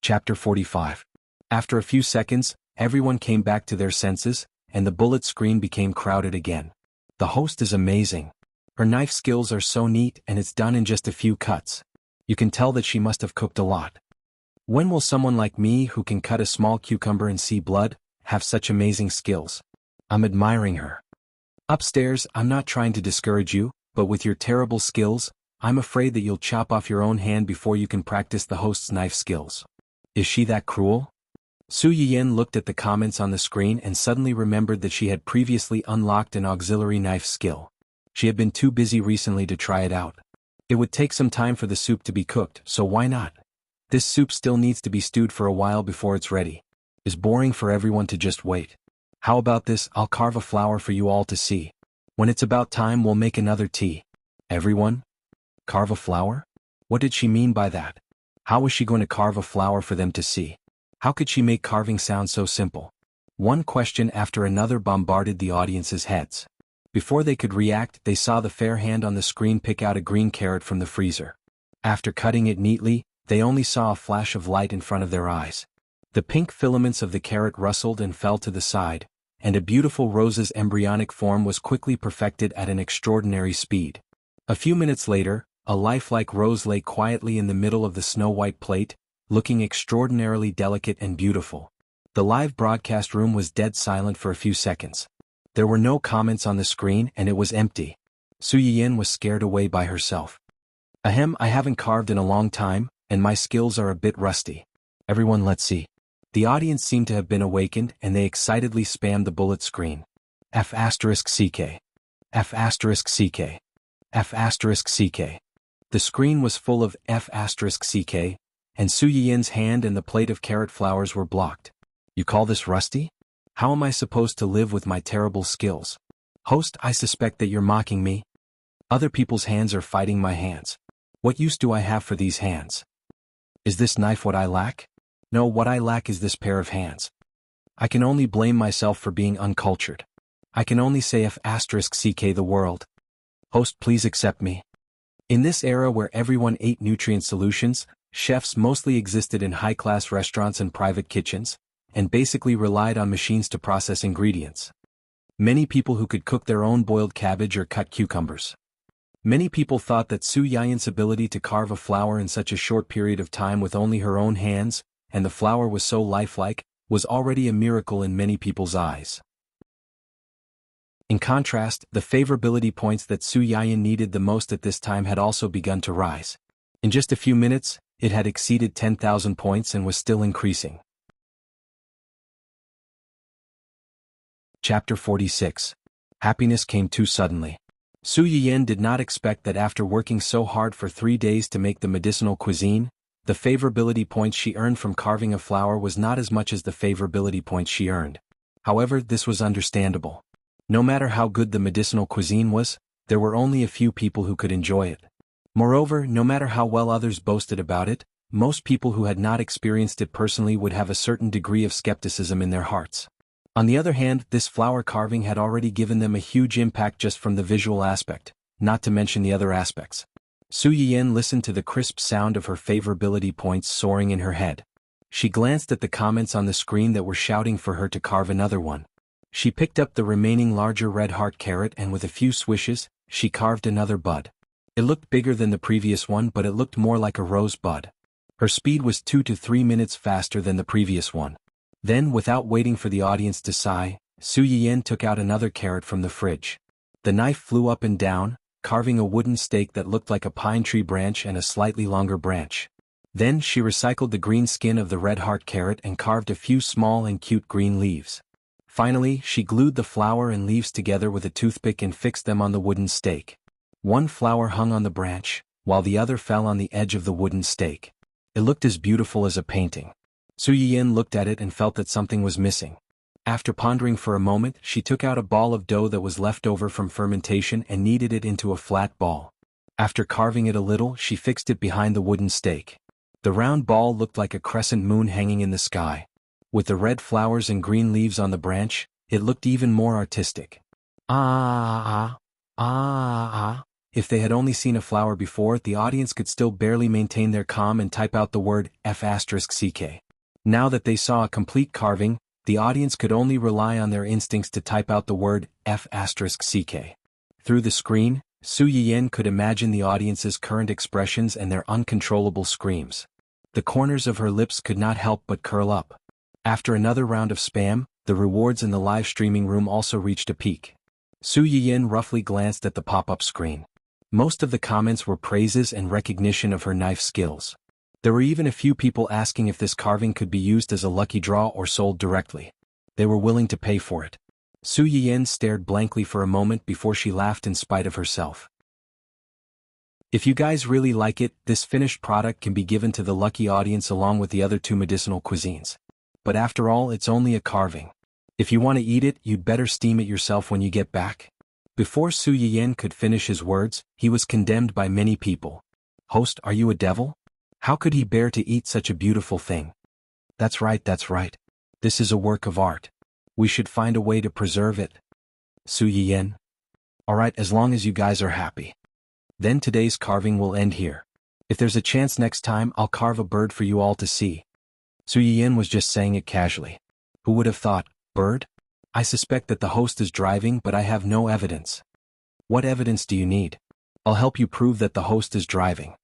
Chapter 45. After a few seconds, everyone came back to their senses, and the bullet screen became crowded again. The host is amazing. Her knife skills are so neat and it's done in just a few cuts. You can tell that she must have cooked a lot. When will someone like me who can cut a small cucumber and see blood, have such amazing skills? I'm admiring her. Upstairs, I'm not trying to discourage you, but with your terrible skills, I'm afraid that you'll chop off your own hand before you can practice the host's knife skills. Is she that cruel? Su Yiyan looked at the comments on the screen and suddenly remembered that she had previously unlocked an auxiliary knife skill. She had been too busy recently to try it out. It would take some time for the soup to be cooked, so why not? This soup still needs to be stewed for a while before it's ready. It's boring for everyone to just wait. How about this? I'll carve a flower for you all to see. When it's about time, we'll make another tea. Everyone? Carve a flower? What did she mean by that? How was she going to carve a flower for them to see? How could she make carving sound so simple? One question after another bombarded the audience's heads. Before they could react, they saw the fair hand on the screen pick out a green carrot from the freezer. After cutting it neatly, they only saw a flash of light in front of their eyes. The pink filaments of the carrot rustled and fell to the side, and a beautiful rose's embryonic form was quickly perfected at an extraordinary speed. A few minutes later, a lifelike rose lay quietly in the middle of the snow-white plate, looking extraordinarily delicate and beautiful. The live broadcast room was dead silent for a few seconds. There were no comments on the screen and it was empty. Su Yiyan was scared away by herself. Ahem, I haven't carved in a long time, and my skills are a bit rusty. Everyone, let's see. The audience seemed to have been awakened and they excitedly spammed the bullet screen. F***CK. F***CK. F***CK. The screen was full of F***CK, and Su Yiyan's hand and the plate of carrot flowers were blocked. You call this rusty? How am I supposed to live with my terrible skills? Host, I suspect that you're mocking me. Other people's hands are fighting my hands. What use do I have for these hands? Is this knife what I lack? No, what I lack is this pair of hands. I can only blame myself for being uncultured. I can only say F***CK the world. Host, please accept me. In this era where everyone ate nutrient solutions, chefs mostly existed in high-class restaurants and private kitchens, and basically relied on machines to process ingredients. Many people who could cook their own boiled cabbage or cut cucumbers. Many people thought that Su Yiyan's ability to carve a flower in such a short period of time with only her own hands, and the flower was so lifelike, was already a miracle in many people's eyes. In contrast, the favorability points that Su Yiyan needed the most at this time had also begun to rise. In just a few minutes, it had exceeded 10,000 points and was still increasing. Chapter 46. Happiness came too suddenly. Su Yiyan did not expect that after working so hard for 3 days to make the medicinal cuisine, the favorability points she earned from carving a flower was not as much as the favorability points she earned. However, this was understandable. No matter how good the medicinal cuisine was, there were only a few people who could enjoy it. Moreover, no matter how well others boasted about it, most people who had not experienced it personally would have a certain degree of skepticism in their hearts. On the other hand, this flower carving had already given them a huge impact just from the visual aspect, not to mention the other aspects. Su Yiyan listened to the crisp sound of her favorability points soaring in her head. She glanced at the comments on the screen that were shouting for her to carve another one. She picked up the remaining larger red heart carrot and with a few swishes, she carved another bud. It looked bigger than the previous one, but it looked more like a rose bud. Her speed was 2 to 3 minutes faster than the previous one. Then, without waiting for the audience to sigh, Su Yiyan took out another carrot from the fridge. The knife flew up and down, carving a wooden stake that looked like a pine tree branch and a slightly longer branch. Then she recycled the green skin of the red heart carrot and carved a few small and cute green leaves. Finally, she glued the flower and leaves together with a toothpick and fixed them on the wooden stake. One flower hung on the branch, while the other fell on the edge of the wooden stake. It looked as beautiful as a painting. Su Yiyan looked at it and felt that something was missing. After pondering for a moment, she took out a ball of dough that was left over from fermentation and kneaded it into a flat ball. After carving it a little, she fixed it behind the wooden stake. The round ball looked like a crescent moon hanging in the sky. With the red flowers and green leaves on the branch, it looked even more artistic. If they had only seen a flower before, the audience could still barely maintain their calm and type out the word F***ck. Now that they saw a complete carving, the audience could only rely on their instincts to type out the word F***ck. Through the screen, Su Yiyan could imagine the audience's current expressions and their uncontrollable screams. The corners of her lips could not help but curl up. After another round of spam, the rewards in the live streaming room also reached a peak. Su Yiyan roughly glanced at the pop-up screen. Most of the comments were praises and recognition of her knife skills. There were even a few people asking if this carving could be used as a lucky draw or sold directly. They were willing to pay for it. Su Yiyan stared blankly for a moment before she laughed in spite of herself. If you guys really like it, this finished product can be given to the lucky audience along with the other 2 medicinal cuisines. But after all, it's only a carving. If you want to eat it, you'd better steam it yourself when you get back. Before Su Yiyan could finish his words, he was condemned by many people. Host, are you a devil? How could he bear to eat such a beautiful thing? That's right, that's right. This is a work of art. We should find a way to preserve it. Su Yiyan? Alright, as long as you guys are happy. Then today's carving will end here. If there's a chance next time, I'll carve a bird for you all to see. Su Yiyan was just saying it casually. Who would have thought, bird? I suspect that the host is driving, but I have no evidence. What evidence do you need? I'll help you prove that the host is driving.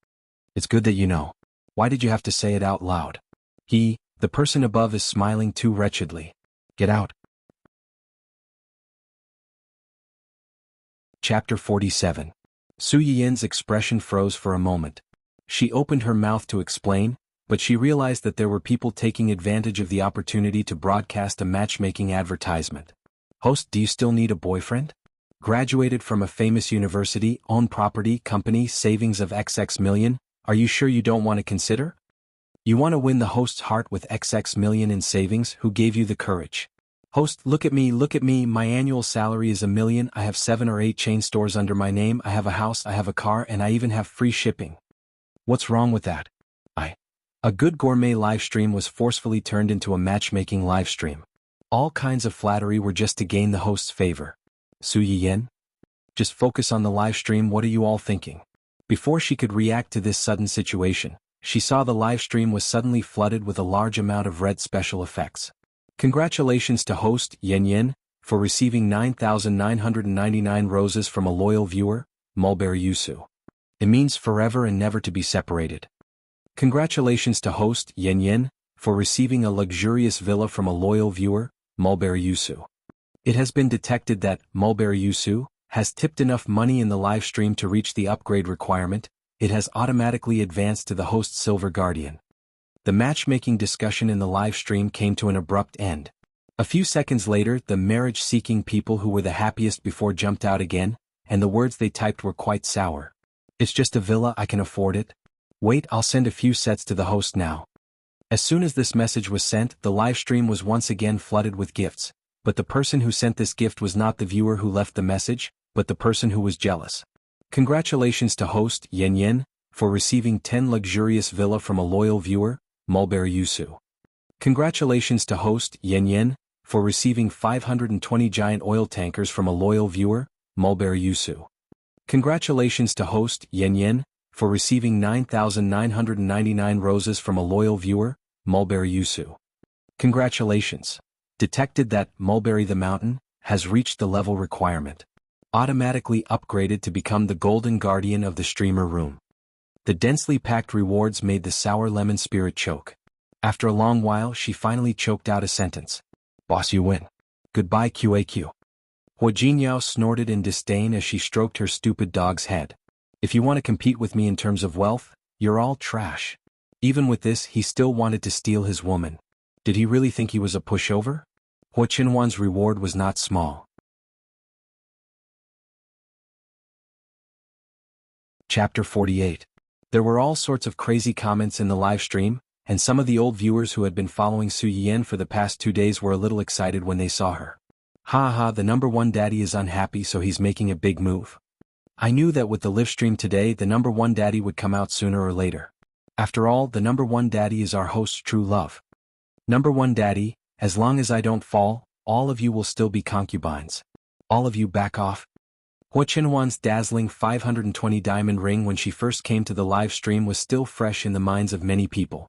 It's good that you know. Why did you have to say it out loud? The person above is smiling too wretchedly. Get out. Chapter 47. Su Yiyan's expression froze for a moment. She opened her mouth to explain, but she realized that there were people taking advantage of the opportunity to broadcast a matchmaking advertisement. Host, do you still need a boyfriend? Graduated from a famous university, own property, company, savings of XX million, are you sure you don't want to consider? You want to win the host's heart with XX million in savings? Who gave you the courage? Host, look at me, my annual salary is $1 million, I have 7 or 8 chain stores under my name, I have a house, I have a car, and I even have free shipping. What's wrong with that? A good gourmet live stream was forcefully turned into a matchmaking live stream. All kinds of flattery were just to gain the host's favor. Su Yiyan? Just focus on the live stream, what are you all thinking? Before she could react to this sudden situation, she saw the live stream was suddenly flooded with a large amount of red special effects. Congratulations to host Yan Yan for receiving 9,999 roses from a loyal viewer, Mulberry Yusu. It means forever and never to be separated. Congratulations to host Yan Yan for receiving a luxurious villa from a loyal viewer, Mulberry Yusu. It has been detected that Mulberry Yusu has tipped enough money in the live stream to reach the upgrade requirement. It has automatically advanced to the host's Silver Guardian. The matchmaking discussion in the live stream came to an abrupt end. A few seconds later, the marriage-seeking people who were the happiest before jumped out again, and the words they typed were quite sour. It's just a villa, I can afford it. Wait, I'll send a few sets to the host now. As soon as this message was sent, the live stream was once again flooded with gifts, but the person who sent this gift was not the viewer who left the message, but the person who was jealous. Congratulations to host Yan Yan for receiving 10 luxurious villa from a loyal viewer, Mulberry Yusu. Congratulations to host Yan Yan for receiving 520 giant oil tankers from a loyal viewer, Mulberry Yusu. Congratulations to host Yan Yan for receiving 9,999 roses from a loyal viewer, Mulberry Yusu. Congratulations. Detected that Mulberry the Mountain has reached the level requirement. Automatically upgraded to become the golden guardian of the streamer room. The densely packed rewards made the sour lemon spirit choke. After a long while, she finally choked out a sentence. Boss, you win. Goodbye QAQ. Hua Jinyao snorted in disdain as she stroked her stupid dog's head. If you want to compete with me in terms of wealth, you're all trash. Even with this, he still wanted to steal his woman. Did he really think he was a pushover? Hua Qinhuan's reward was not small. Chapter 48. There were all sorts of crazy comments in the live stream, and some of the old viewers who had been following Su Yiyan for the past 2 days were a little excited when they saw her. Ha ha, the number one daddy is unhappy, so he's making a big move. I knew that with the live stream today, the number one daddy would come out sooner or later. After all, the number one daddy is our host's true love. Number one daddy, as long as I don't fall, all of you will still be concubines. All of you back off. Hua Qinhuan's dazzling 520 diamond ring when she first came to the live stream was still fresh in the minds of many people.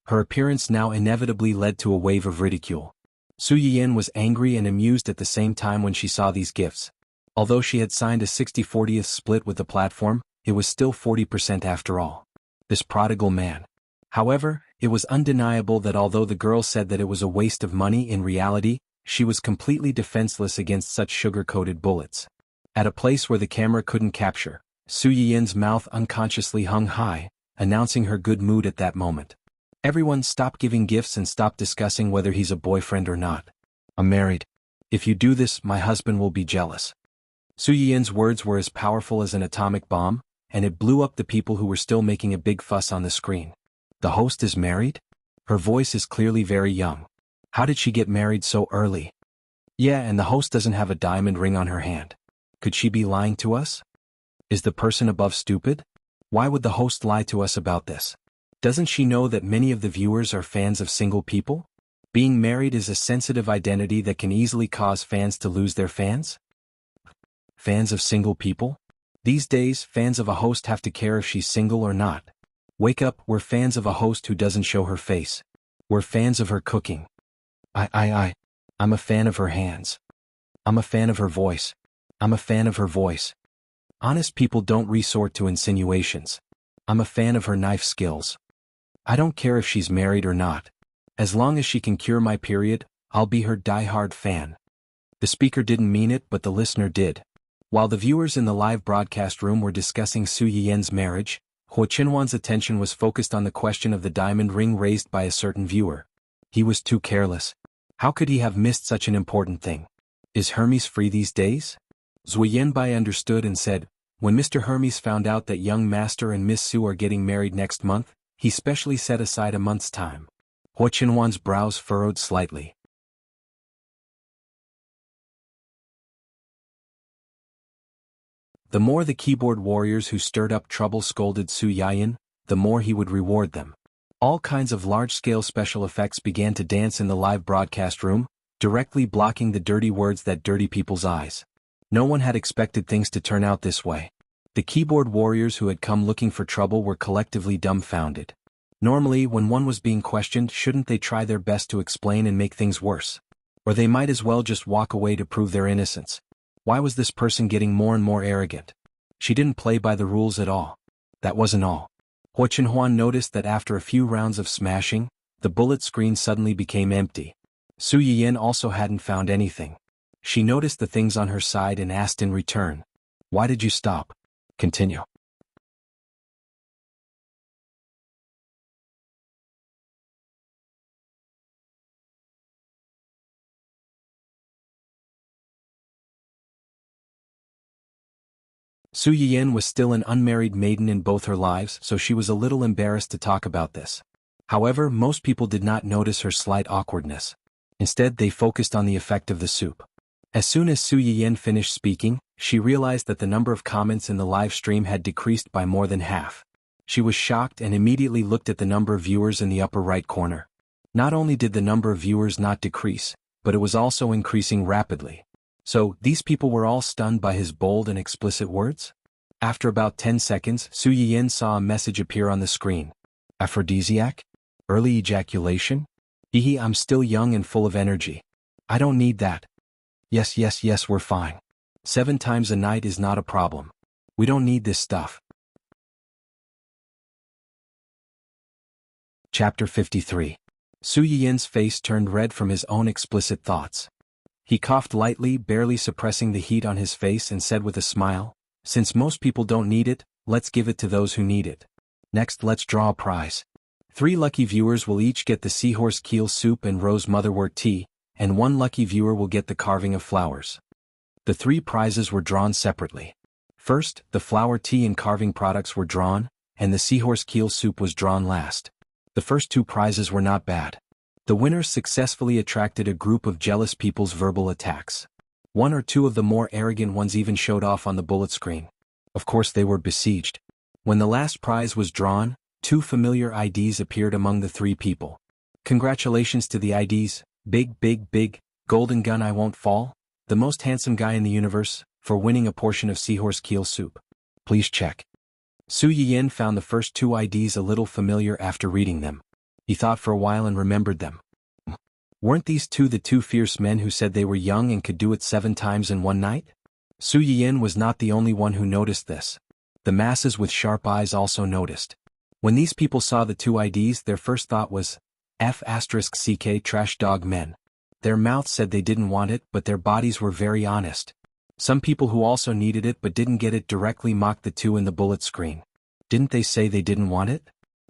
Her appearance now inevitably led to a wave of ridicule. Su Yiyan was angry and amused at the same time when she saw these gifts. Although she had signed a 60-40th split with the platform, it was still 40% after all. This prodigal man. However, it was undeniable that although the girl said that it was a waste of money, in reality, she was completely defenseless against such sugar-coated bullets. At a place where the camera couldn't capture, Su Yiyan's mouth unconsciously hung high, announcing her good mood at that moment. Everyone stop giving gifts and stop discussing whether he's a boyfriend or not. I'm married. If you do this, my husband will be jealous. Su Yiyan's words were as powerful as an atomic bomb, and it blew up the people who were still making a big fuss on the screen. The host is married? Her voice is clearly very young. How did she get married so early? Yeah, and the host doesn't have a diamond ring on her hand. Could she be lying to us? Is the person above stupid? Why would the host lie to us about this? Doesn't she know that many of the viewers are fans of single people? Being married is a sensitive identity that can easily cause fans to lose their fans? Fans of single people? These days, fans of a host have to care if she's single or not. Wake up, we're fans of a host who doesn't show her face. We're fans of her cooking. I'm a fan of her hands. I'm a fan of her voice. I'm a fan of her voice. Honest people don't resort to insinuations. I'm a fan of her knife skills. I don't care if she's married or not. As long as she can cure my period, I'll be her die-hard fan. The speaker didn't mean it, but the listener did. While the viewers in the live broadcast room were discussing Su Yiyan's marriage, Hua Qinhuan's attention was focused on the question of the diamond ring raised by a certain viewer. He was too careless. How could he have missed such an important thing? Is Hermes free these days? Zui Yanbai understood and said, when Mr. Hermes found out that young Master and Miss Su are getting married next month, he specially set aside a month's time. Hua Qinhuan's brows furrowed slightly. The more the keyboard warriors who stirred up trouble scolded Su Yiyan, the more he would reward them. All kinds of large-scale special effects began to dance in the live broadcast room, directly blocking the dirty words that dirty people's eyes. No one had expected things to turn out this way. The keyboard warriors who had come looking for trouble were collectively dumbfounded. Normally, when one was being questioned, shouldn't they try their best to explain and make things worse? Or they might as well just walk away to prove their innocence. Why was this person getting more and more arrogant? She didn't play by the rules at all. That wasn't all. Hua Qinhuan noticed that after a few rounds of smashing, the bullet screen suddenly became empty. Su Yiyan also hadn't found anything. She noticed the things on her side and asked in return, "Why did you stop?" Continue. Su Yiyan was still an unmarried maiden in both her lives, so she was a little embarrassed to talk about this. However, most people did not notice her slight awkwardness. Instead, they focused on the effect of the soup. As soon as Su Yiyan finished speaking, she realized that the number of comments in the live stream had decreased by more than half. She was shocked and immediately looked at the number of viewers in the upper right corner. Not only did the number of viewers not decrease, but it was also increasing rapidly. So, these people were all stunned by his bold and explicit words? After about 10 seconds, Su Yiyan saw a message appear on the screen. Aphrodisiac? Early ejaculation? Hehe, I'm still young and full of energy. I don't need that. Yes, we're fine. 7 times a night is not a problem. We don't need this stuff. Chapter 53. Su Yiyan's face turned red from his own explicit thoughts. He coughed lightly, barely suppressing the heat on his face, and said with a smile, "Since most people don't need it, let's give it to those who need it. Next, let's draw a prize. 3 lucky viewers will each get the seahorse keel soup and rose motherwort tea, and 1 lucky viewer will get the carving of flowers." The 3 prizes were drawn separately. First, the flower tea and carving products were drawn, and the seahorse keel soup was drawn last. The first 2 prizes were not bad. The winners successfully attracted a group of jealous people's verbal attacks. 1 or 2 of the more arrogant ones even showed off on the bullet screen. Of course, they were besieged. When the last prize was drawn, 2 familiar IDs appeared among the 3 people. Congratulations to the IDs, big, golden gun I won't fall, the most handsome guy in the universe, for winning a portion of seahorse keel soup. Please check. Su Yiyin found the first 2 IDs a little familiar after reading them. He thought for a while and remembered them. Weren't these two the 2 fierce men who said they were young and could do it 7 times in one night? Su Yiyin was not the only one who noticed this. The masses with sharp eyes also noticed. When these people saw the 2 IDs, their first thought was, F***ck trash dog men. Their mouths said they didn't want it, but their bodies were very honest. Some people who also needed it but didn't get it directly mocked the 2 in the bullet screen. Didn't they say they didn't want it?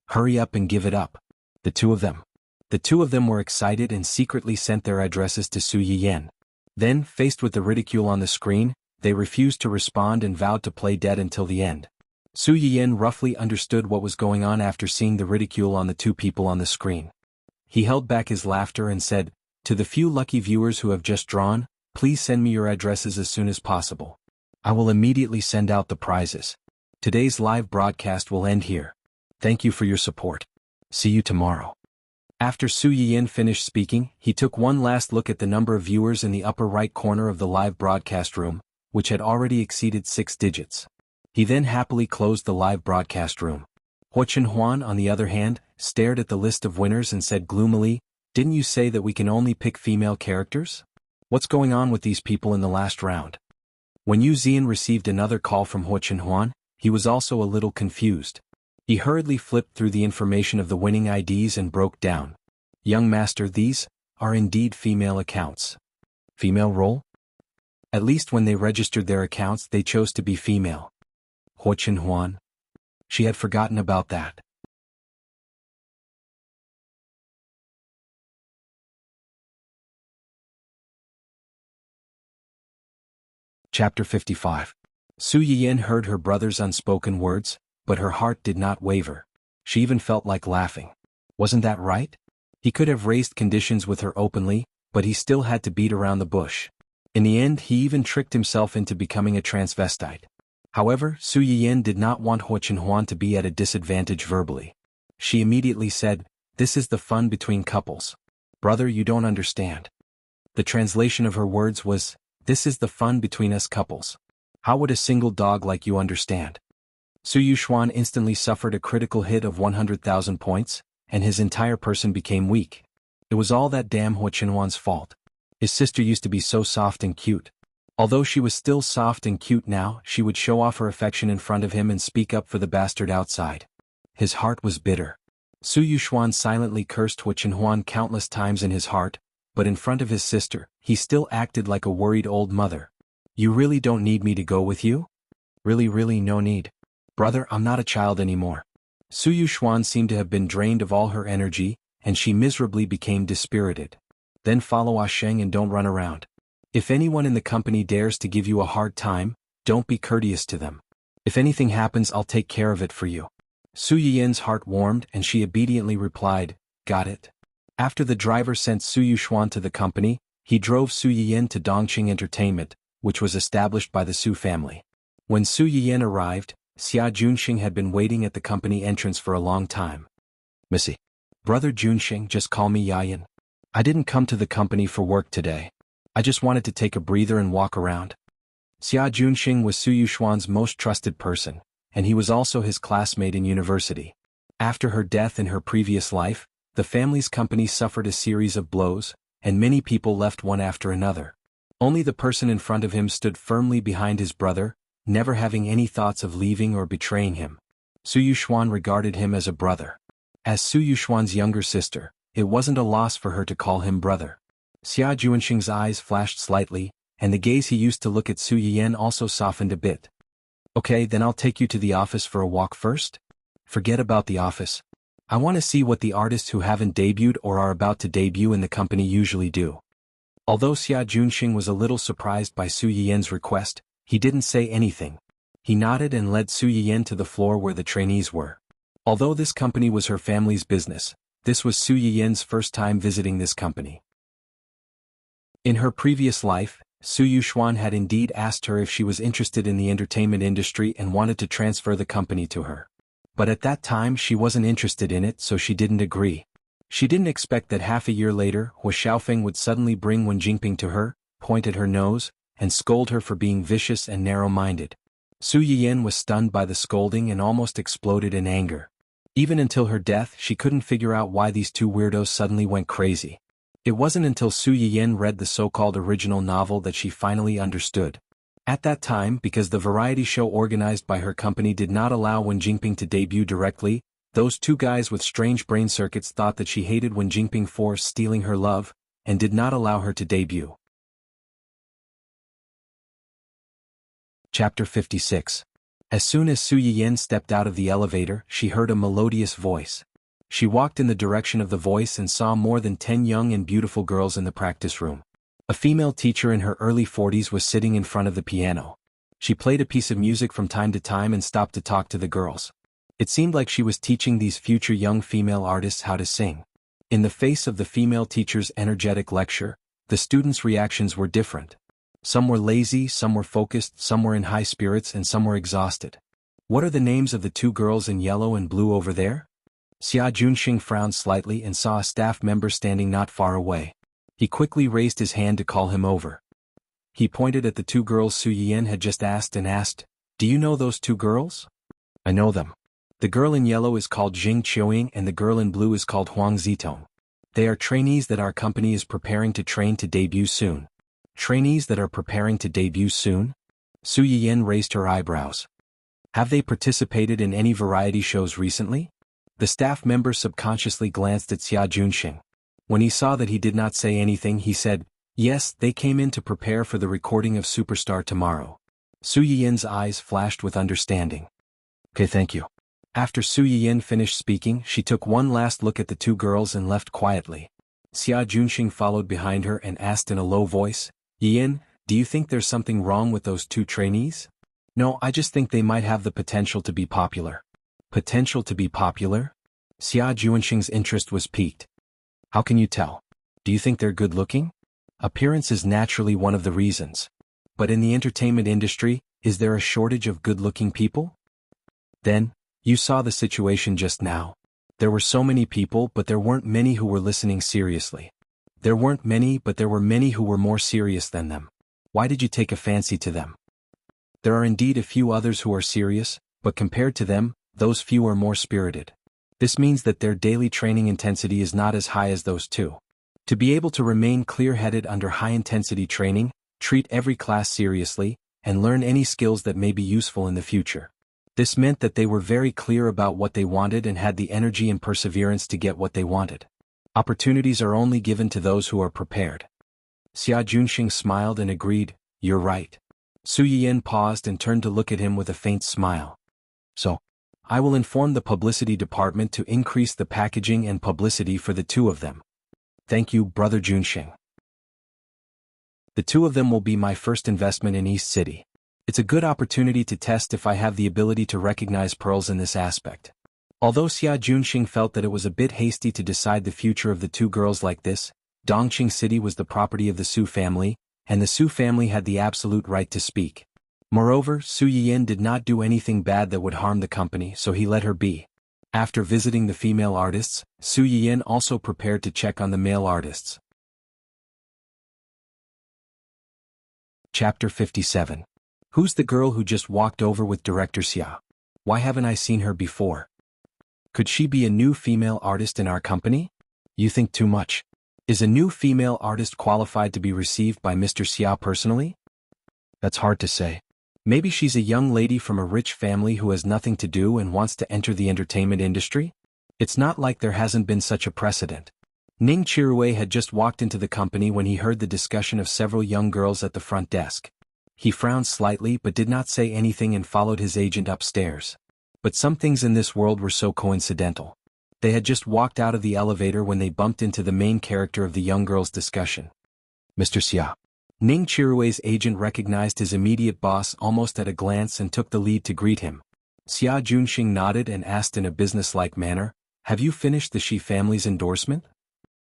Hurry up and give it up. The 2 of them. The 2 of them were excited and secretly sent their addresses to Su Yiyin. Then, faced with the ridicule on the screen, they refused to respond and vowed to play dead until the end. Su Yiyin roughly understood what was going on after seeing the ridicule on the 2 people on the screen. He held back his laughter and said, "To the few lucky viewers who have just drawn, please send me your addresses as soon as possible. I will immediately send out the prizes. Today's live broadcast will end here. Thank you for your support. See you tomorrow." After Su Yiyin finished speaking, he took one last look at the number of viewers in the upper right corner of the live broadcast room, which had already exceeded 6 digits. He then happily closed the live broadcast room. Hua Chenhuan, on the other hand, stared at the list of winners and said gloomily, "Didn't you say that we can only pick female characters? What's going on with these people in the last round?" When Yu Zian received another call from Hua Chenhuan, he was also a little confused. He hurriedly flipped through the information of the winning IDs and broke down. "Young master, these are indeed female accounts. Female role? At least when they registered their accounts they chose to be female." Hua Chenhuan. She had forgotten about that. Chapter 55. Su Yiyin heard her brother's unspoken words, but her heart did not waver. She even felt like laughing. Wasn't that right? He could have raised conditions with her openly, but he still had to beat around the bush. In the end, he even tricked himself into becoming a transvestite. However, Su Yiyin did not want Hua Chenhuan to be at a disadvantage verbally. She immediately said, "This is the fun between couples. Brother, you don't understand." The translation of her words was, "This is the fun between us couples. How would a single dog like you understand?" Su Yuxuan instantly suffered a critical hit of 100,000 points, and his entire person became weak. It was all that damn Hua Chenhuan's fault. His sister used to be so soft and cute. Although she was still soft and cute now, she would show off her affection in front of him and speak up for the bastard outside. His heart was bitter. Su Yuxuan silently cursed Hua Chenhuan countless times in his heart, but in front of his sister, he still acted like a worried old mother. "You really don't need me to go with you? Really no need. Brother, I'm not a child anymore." Su Yuxuan seemed to have been drained of all her energy, and she miserably became dispirited. "Then follow Ah Sheng and don't run around. If anyone in the company dares to give you a hard time, don't be courteous to them. If anything happens, I'll take care of it for you." Su Yiyin's heart warmed and she obediently replied, "Got it." After the driver sent Su Yuxuan to the company, he drove Su Yiyin to Dongqing Entertainment, which was established by the Su family. When Su Yiyin arrived, Xia Junxing had been waiting at the company entrance for a long time. "Missy. Brother Junxing, just call me Yayin. I didn't come to the company for work today. I just wanted to take a breather and walk around." Xia Junxing was Su Yuxuan's most trusted person, and he was also his classmate in university. After her death in her previous life, the family's company suffered a series of blows, and many people left one after another. Only the person in front of him stood firmly behind his brother, never having any thoughts of leaving or betraying him. Su Yuxuan regarded him as a brother. As Su Yuxuan's younger sister, it wasn't a loss for her to call him brother. Xia Junxing's eyes flashed slightly, and the gaze he used to look at Su Yiyin also softened a bit. "Okay, then I'll take you to the office for a walk first?" "Forget about the office. I want to see what the artists who haven't debuted or are about to debut in the company usually do." Although Xia Junxing was a little surprised by Su Yiyin's request, he didn't say anything. He nodded and led Su Yiyin to the floor where the trainees were. Although this company was her family's business, this was Su Yiyin's first time visiting this company. In her previous life, Su Yuxuan had indeed asked her if she was interested in the entertainment industry and wanted to transfer the company to her. But at that time she wasn't interested in it, so she didn't agree. She didn't expect that half a year later, Hua Xiaofeng would suddenly bring Wen Jingping to her, point at her nose, and scold her for being vicious and narrow-minded. Su Yiyin was stunned by the scolding and almost exploded in anger. Even until her death, she couldn't figure out why these two weirdos suddenly went crazy. It wasn't until Su Yiyin read the so-called original novel that she finally understood. At that time, because the variety show organized by her company did not allow Wen Jingping to debut directly, those two guys with strange brain circuits thought that she hated Wen Jingping for stealing her love, and did not allow her to debut. Chapter 56. As soon as Su Yiyin stepped out of the elevator, she heard a melodious voice. She walked in the direction of the voice and saw more than 10 young and beautiful girls in the practice room. A female teacher in her early 40s was sitting in front of the piano. She played a piece of music from time to time and stopped to talk to the girls. It seemed like she was teaching these future young female artists how to sing. In the face of the female teacher's energetic lecture, the students' reactions were different. Some were lazy, some were focused, some were in high spirits, and some were exhausted. What are the names of the two girls in yellow and blue over there? Xia Junxing frowned slightly and saw a staff member standing not far away. He quickly raised his hand to call him over. He pointed at the two girls Su Yiyin had just asked and asked, "Do you know those two girls?" "I know them. The girl in yellow is called Jing Qiuying and the girl in blue is called Huang Zitong. They are trainees that our company is preparing to train to debut soon." "Trainees that are preparing to debut soon?" Su Yiyin raised her eyebrows. "Have they participated in any variety shows recently?" The staff member subconsciously glanced at Xia Junxing. When he saw that he did not say anything, he said, "Yes, they came in to prepare for the recording of Superstar tomorrow." Su Yiyin's eyes flashed with understanding. "Okay, thank you." After Su Yiyin finished speaking, she took one last look at the two girls and left quietly. Xia Junxing followed behind her and asked in a low voice, "Yiyin, do you think there's something wrong with those two trainees?" "No, I just think they might have the potential to be popular." "Potential to be popular?" Xia Junxing's interest was piqued. "How can you tell? Do you think they're good-looking?" "Appearance is naturally one of the reasons. But in the entertainment industry, is there a shortage of good-looking people?" "Then, you saw the situation just now. There were so many people, but there weren't many who were listening seriously. There weren't many, but there were many who were more serious than them. Why did you take a fancy to them?" "There are indeed a few others who are serious, but compared to them, those few are more spirited. This means that their daily training intensity is not as high as those two. To be able to remain clear-headed under high-intensity training, treat every class seriously, and learn any skills that may be useful in the future. This meant that they were very clear about what they wanted and had the energy and perseverance to get what they wanted. Opportunities are only given to those who are prepared." Xia Junxing smiled and agreed, "You're right." Su Yiyin paused and turned to look at him with a faint smile. "So, I will inform the publicity department to increase the packaging and publicity for the two of them." "Thank you, Brother Junxing. The two of them will be my first investment in East City. It's a good opportunity to test if I have the ability to recognize pearls in this aspect." Although Xia Junxing felt that it was a bit hasty to decide the future of the two girls like this, Dongqing City was the property of the Su family, and the Su family had the absolute right to speak. Moreover, Su Yiyin did not do anything bad that would harm the company, so he let her be. After visiting the female artists, Su Yiyin also prepared to check on the male artists. Chapter 57. Who's the girl who just walked over with Director Xia? Why haven't I seen her before? Could she be a new female artist in our company? You think too much. Is a new female artist qualified to be received by Mr. Xia personally? That's hard to say. Maybe she's a young lady from a rich family who has nothing to do and wants to enter the entertainment industry? It's not like there hasn't been such a precedent. Ning Chirui had just walked into the company when he heard the discussion of several young girls at the front desk. He frowned slightly but did not say anything and followed his agent upstairs. But some things in this world were so coincidental. They had just walked out of the elevator when they bumped into the main character of the young girls' discussion. "Mr. Xia." Ning Chirui's agent recognized his immediate boss almost at a glance and took the lead to greet him. Xia Junxing nodded and asked in a businesslike manner, "Have you finished the Shi family's endorsement?"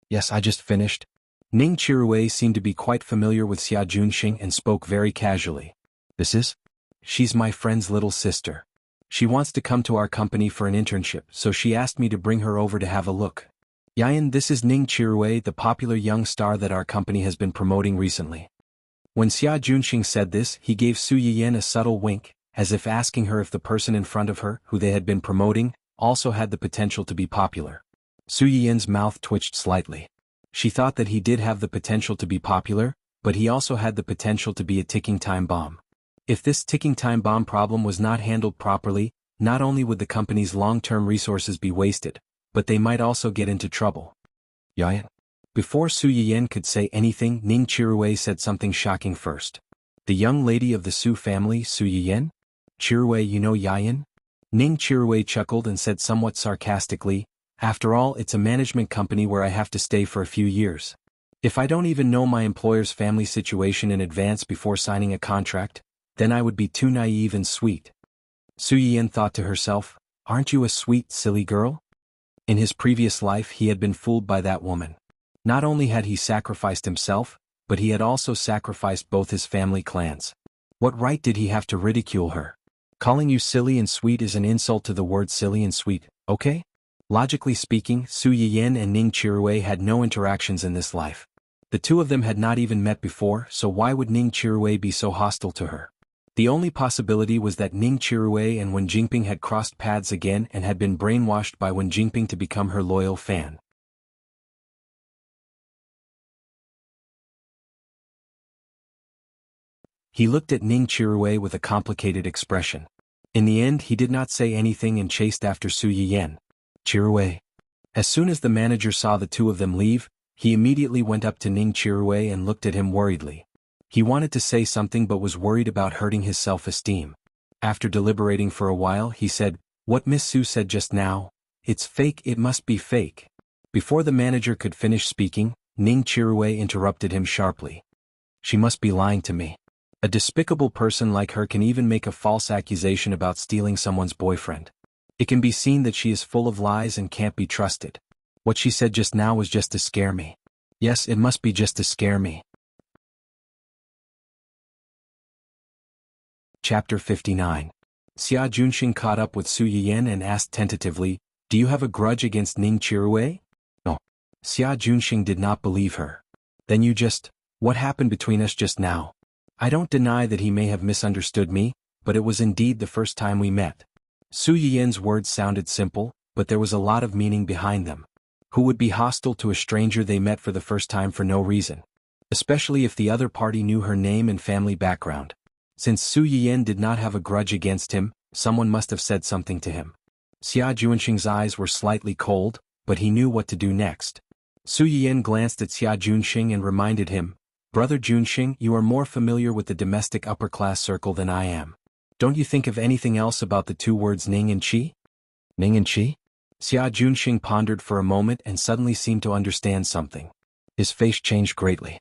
"Yes, I just finished." Ning Chirui seemed to be quite familiar with Xia Junxing and spoke very casually. "This is? She's my friend's little sister. She wants to come to our company for an internship, so she asked me to bring her over to have a look. Yayan, this is Ning Chirui, the popular young star that our company has been promoting recently." When Xia Junxing said this, he gave Su Yiyan a subtle wink, as if asking her if the person in front of her, who they had been promoting, also had the potential to be popular. Su Yiyan's mouth twitched slightly. She thought that he did have the potential to be popular, but he also had the potential to be a ticking time bomb. If this ticking time bomb problem was not handled properly, not only would the company's long-term resources be wasted, but they might also get into trouble. Yayan. Before Su Yiyan could say anything, Ning Chirui said something shocking first. The young lady of the Su family, Su Yiyan? Chirui, you know Yayan? Ning Chirui chuckled and said somewhat sarcastically, after all, it's a management company where I have to stay for a few years. If I don't even know my employer's family situation in advance before signing a contract, then I would be too naive and sweet. Su Yiyan thought to herself, aren't you a sweet, silly girl? In his previous life he had been fooled by that woman. Not only had he sacrificed himself, but he had also sacrificed both his family clans. What right did he have to ridicule her? Calling you silly and sweet is an insult to the word silly and sweet, okay? Logically speaking, Su Yiyan and Ning Chirui had no interactions in this life. The two of them had not even met before, so why would Ning Chirui be so hostile to her? The only possibility was that Ning Chirui and Wen Jingping had crossed paths again and had been brainwashed by Wen Jingping to become her loyal fan. He looked at Ning Chirui with a complicated expression. In the end he did not say anything and chased after Su Yiyan. Chirui. As soon as the manager saw the two of them leave, he immediately went up to Ning Chirui and looked at him worriedly. He wanted to say something but was worried about hurting his self-esteem. After deliberating for a while he said, what Miss Su said just now, it's fake, it must be fake. Before the manager could finish speaking, Ning Chirui interrupted him sharply. She must be lying to me. A despicable person like her can even make a false accusation about stealing someone's boyfriend. It can be seen that she is full of lies and can't be trusted. What she said just now was just to scare me. Yes, it must be just to scare me. Chapter 59. Xia Junxing caught up with Su Yiyan and asked tentatively, do you have a grudge against Ning Chirui? No. Xia Junxing did not believe her. Then what happened between us just now? I don't deny that he may have misunderstood me, but it was indeed the first time we met. Su Yiyan's words sounded simple, but there was a lot of meaning behind them. Who would be hostile to a stranger they met for the first time for no reason? Especially if the other party knew her name and family background. Since Su Yiyan did not have a grudge against him, someone must have said something to him. Xia Junxing's eyes were slightly cold, but he knew what to do next. Su Yiyan glanced at Xia Junxing and reminded him, Brother Junxing, you are more familiar with the domestic upper-class circle than I am. Don't you think of anything else about the two words Ning and Qi? Ning and Qi? Xia Junxing pondered for a moment and suddenly seemed to understand something. His face changed greatly.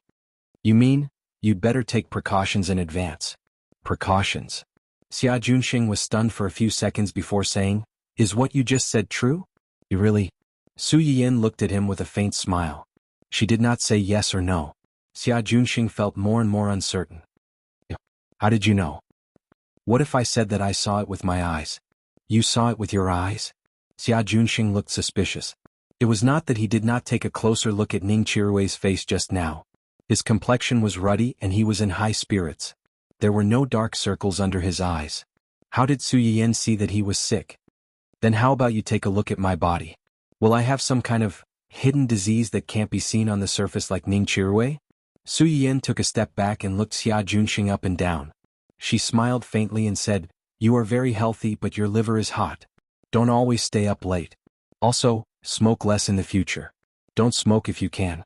You mean, you'd better take precautions in advance. Precautions. Xia Junxing was stunned for a few seconds before saying, is what you just said true? You really? Su Yiyan looked at him with a faint smile. She did not say yes or no. Xia Junxing felt more and more uncertain. How did you know? What if I said that I saw it with my eyes? You saw it with your eyes? Xia Junxing looked suspicious. It was not that he did not take a closer look at Ning Chirui's face just now. His complexion was ruddy and he was in high spirits. There were no dark circles under his eyes. How did Su Yiyan see that he was sick? Then how about you take a look at my body? Will I have some kind of hidden disease that can't be seen on the surface like Ning Chirui? Su Yiyan took a step back and looked Xia Junxing up and down. She smiled faintly and said, you are very healthy but your liver is hot. Don't always stay up late. Also, smoke less in the future. Don't smoke if you can.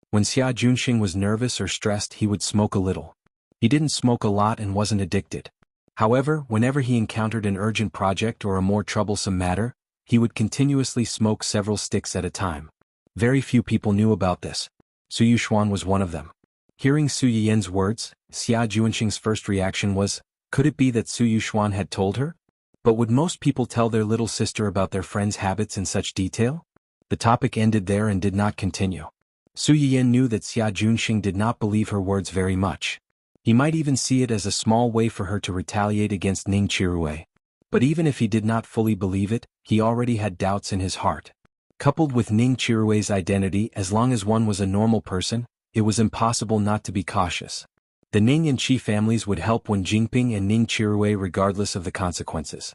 When Xia Junxing was nervous or stressed he would smoke a little. He didn't smoke a lot and wasn't addicted. However, whenever he encountered an urgent project or a more troublesome matter, he would continuously smoke several sticks at a time. Very few people knew about this. Su Yuxuan was one of them. Hearing Su Yiyan's words, Xia Junxing's first reaction was, could it be that Su Yuxuan had told her? But would most people tell their little sister about their friend's habits in such detail? The topic ended there and did not continue. Su Yiyan knew that Xia Junxing did not believe her words very much. He might even see it as a small way for her to retaliate against Ning Chirui. But even if he did not fully believe it, he already had doubts in his heart. Coupled with Ning Chirui's identity, as long as one was a normal person, it was impossible not to be cautious. The Ning and Qi families would help Wen Jingping and Ning Chirui regardless of the consequences.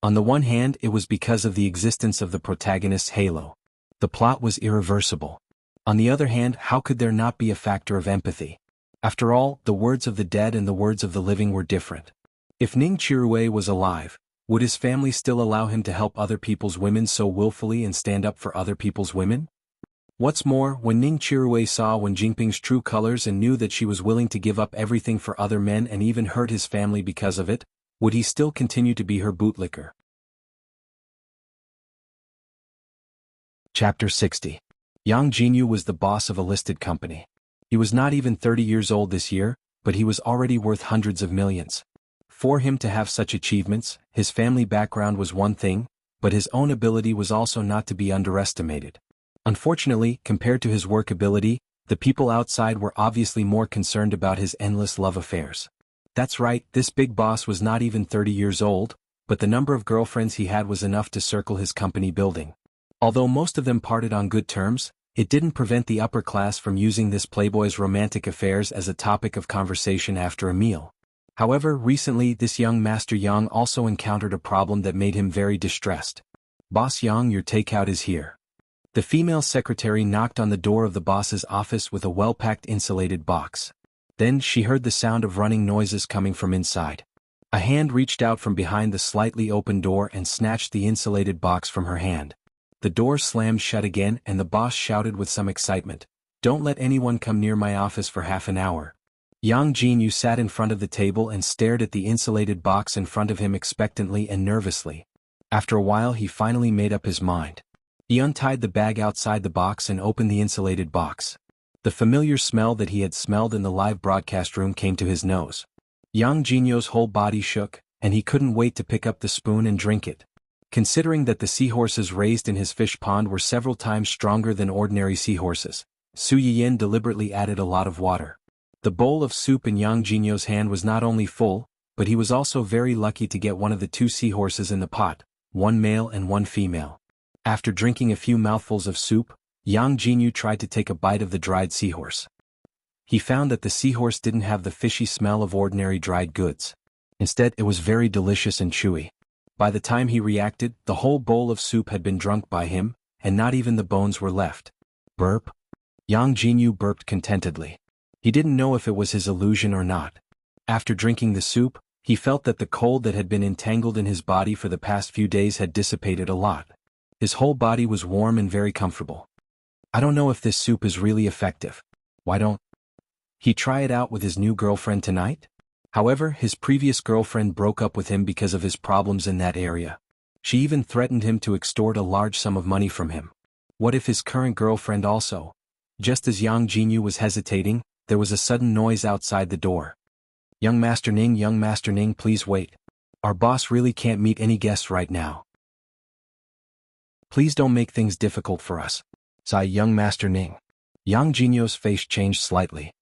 On the one hand, it was because of the existence of the protagonist's halo. The plot was irreversible. On the other hand, how could there not be a factor of empathy? After all, the words of the dead and the words of the living were different. If Ning Chirui was alive, would his family still allow him to help other people's women so willfully and stand up for other people's women? What's more, when Ning Chirui saw Wen Jingping's true colors and knew that she was willing to give up everything for other men and even hurt his family because of it, would he still continue to be her bootlicker? Chapter 60. Yang Jinyu was the boss of a listed company. He was not even 30 years old this year, but he was already worth hundreds of millions. For him to have such achievements, his family background was one thing, but his own ability was also not to be underestimated. Unfortunately, compared to his work ability, the people outside were obviously more concerned about his endless love affairs. That's right, this big boss was not even 30 years old, but the number of girlfriends he had was enough to circle his company building. Although most of them parted on good terms, it didn't prevent the upper class from using this playboy's romantic affairs as a topic of conversation after a meal. However, recently this young Master Yang also encountered a problem that made him very distressed. "Boss Yang, your takeout is here." The female secretary knocked on the door of the boss's office with a well-packed insulated box. Then she heard the sound of running noises coming from inside. A hand reached out from behind the slightly open door and snatched the insulated box from her hand. The door slammed shut again and the boss shouted with some excitement, "Don't let anyone come near my office for half an hour." Yang Jinyu sat in front of the table and stared at the insulated box in front of him expectantly and nervously. After a while he finally made up his mind. He untied the bag outside the box and opened the insulated box. The familiar smell that he had smelled in the live broadcast room came to his nose. Yang Jinyu's whole body shook, and he couldn't wait to pick up the spoon and drink it. Considering that the seahorses raised in his fish pond were several times stronger than ordinary seahorses, Su Yiyin deliberately added a lot of water. The bowl of soup in Yang Jinyu's hand was not only full, but he was also very lucky to get one of the two seahorses in the pot, one male and one female. After drinking a few mouthfuls of soup, Yang Jinyu tried to take a bite of the dried seahorse. He found that the seahorse didn't have the fishy smell of ordinary dried goods. Instead, it was very delicious and chewy. By the time he reacted, the whole bowl of soup had been drunk by him, and not even the bones were left. Burp. Yang Jinyu burped contentedly. He didn't know if it was his illusion or not. After drinking the soup, he felt that the cold that had been entangled in his body for the past few days had dissipated a lot. His whole body was warm and very comfortable. I don't know if this soup is really effective. Why don't he try it out with his new girlfriend tonight? However, his previous girlfriend broke up with him because of his problems in that area. She even threatened him to extort a large sum of money from him. What if his current girlfriend also? Just as Yang Jinyu was hesitating, there was a sudden noise outside the door. Young Master Ning, please wait. Our boss really can't meet any guests right now. Please don't make things difficult for us. Sighed young Master Ning. Yang Jinyu's face changed slightly.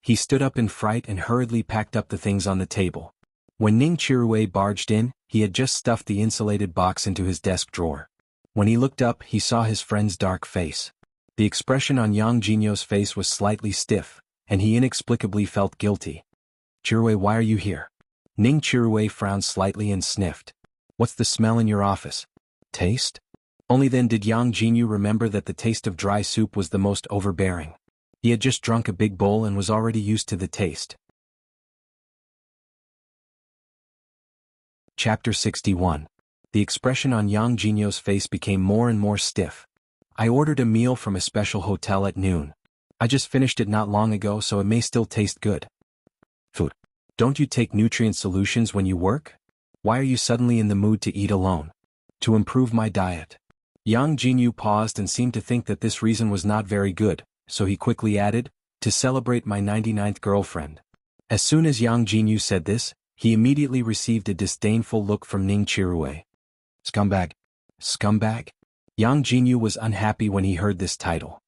He stood up in fright and hurriedly packed up the things on the table. When Ning Chirui barged in, he had just stuffed the insulated box into his desk drawer. When he looked up, he saw his friend's dark face. The expression on Yang Jinyu's face was slightly stiff, and he inexplicably felt guilty. "Chirui, why are you here?" Ning Chirui frowned slightly and sniffed. "What's the smell in your office? Taste?" Only then did Yang Jinyu remember that the taste of dry soup was the most overbearing. He had just drunk a big bowl and was already used to the taste. Chapter 61. The expression on Yang Jinyu's face became more and more stiff. "I ordered a meal from a special hotel at noon. I just finished it not long ago, so it may still taste good." "Food. Don't you take nutrient solutions when you work? Why are you suddenly in the mood to eat alone?" "To improve my diet." Yang Jinyu paused and seemed to think that this reason was not very good, so he quickly added, "To celebrate my 99th girlfriend." As soon as Yang Jinyu said this, he immediately received a disdainful look from Ning Chirui. "Scumbag." "Scumbag?" Yang Jinyu was unhappy when he heard this title.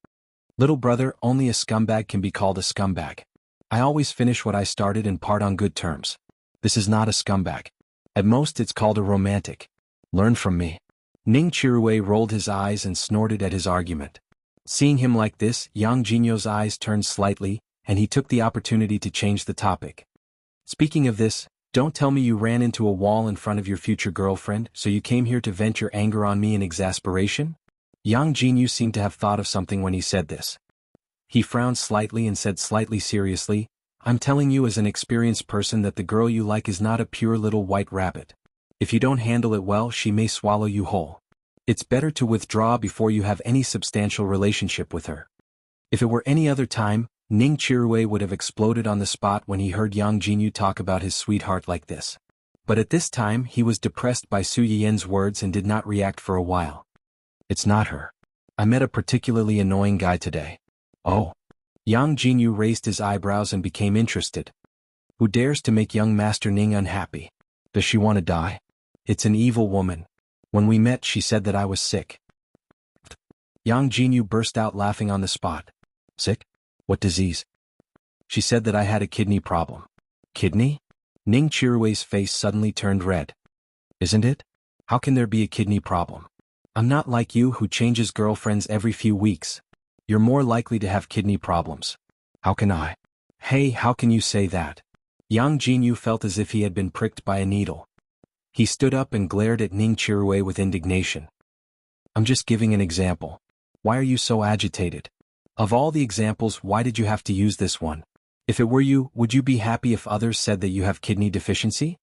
"Little brother, only a scumbag can be called a scumbag. I always finish what I started and part on good terms. This is not a scumbag. At most it's called a romantic. Learn from me." Ning Chirui rolled his eyes and snorted at his argument. Seeing him like this, Yang Jinyu's eyes turned slightly, and he took the opportunity to change the topic. Speaking of this, don't tell me you ran into a wall in front of your future girlfriend, so you came here to vent your anger on me in exasperation? Yang Jinyu seemed to have thought of something when he said this. He frowned slightly and said slightly seriously, I'm telling you as an experienced person that the girl you like is not a pure little white rabbit. If you don't handle it well, she may swallow you whole. It's better to withdraw before you have any substantial relationship with her. If it were any other time, Ning Chirui would have exploded on the spot when he heard Yang Jinyu talk about his sweetheart like this. But at this time he was depressed by Su Yiyen's words and did not react for a while. It's not her. I met a particularly annoying guy today. Oh. Yang Jinyu raised his eyebrows and became interested. Who dares to make young Master Ning unhappy? Does she want to die? It's an evil woman. When we met she said that I was sick. Yang Jinyu burst out laughing on the spot. Sick? What disease? She said that I had a kidney problem. Kidney? Ning Chirui's face suddenly turned red. Isn't it? How can there be a kidney problem? I'm not like you who changes girlfriends every few weeks. You're more likely to have kidney problems. How can I? Hey, how can you say that? Yang Jinyu felt as if he had been pricked by a needle. He stood up and glared at Ning Chirui with indignation. I'm just giving an example. Why are you so agitated? Of all the examples, why did you have to use this one? If it were you, would you be happy if others said that you have kidney deficiency?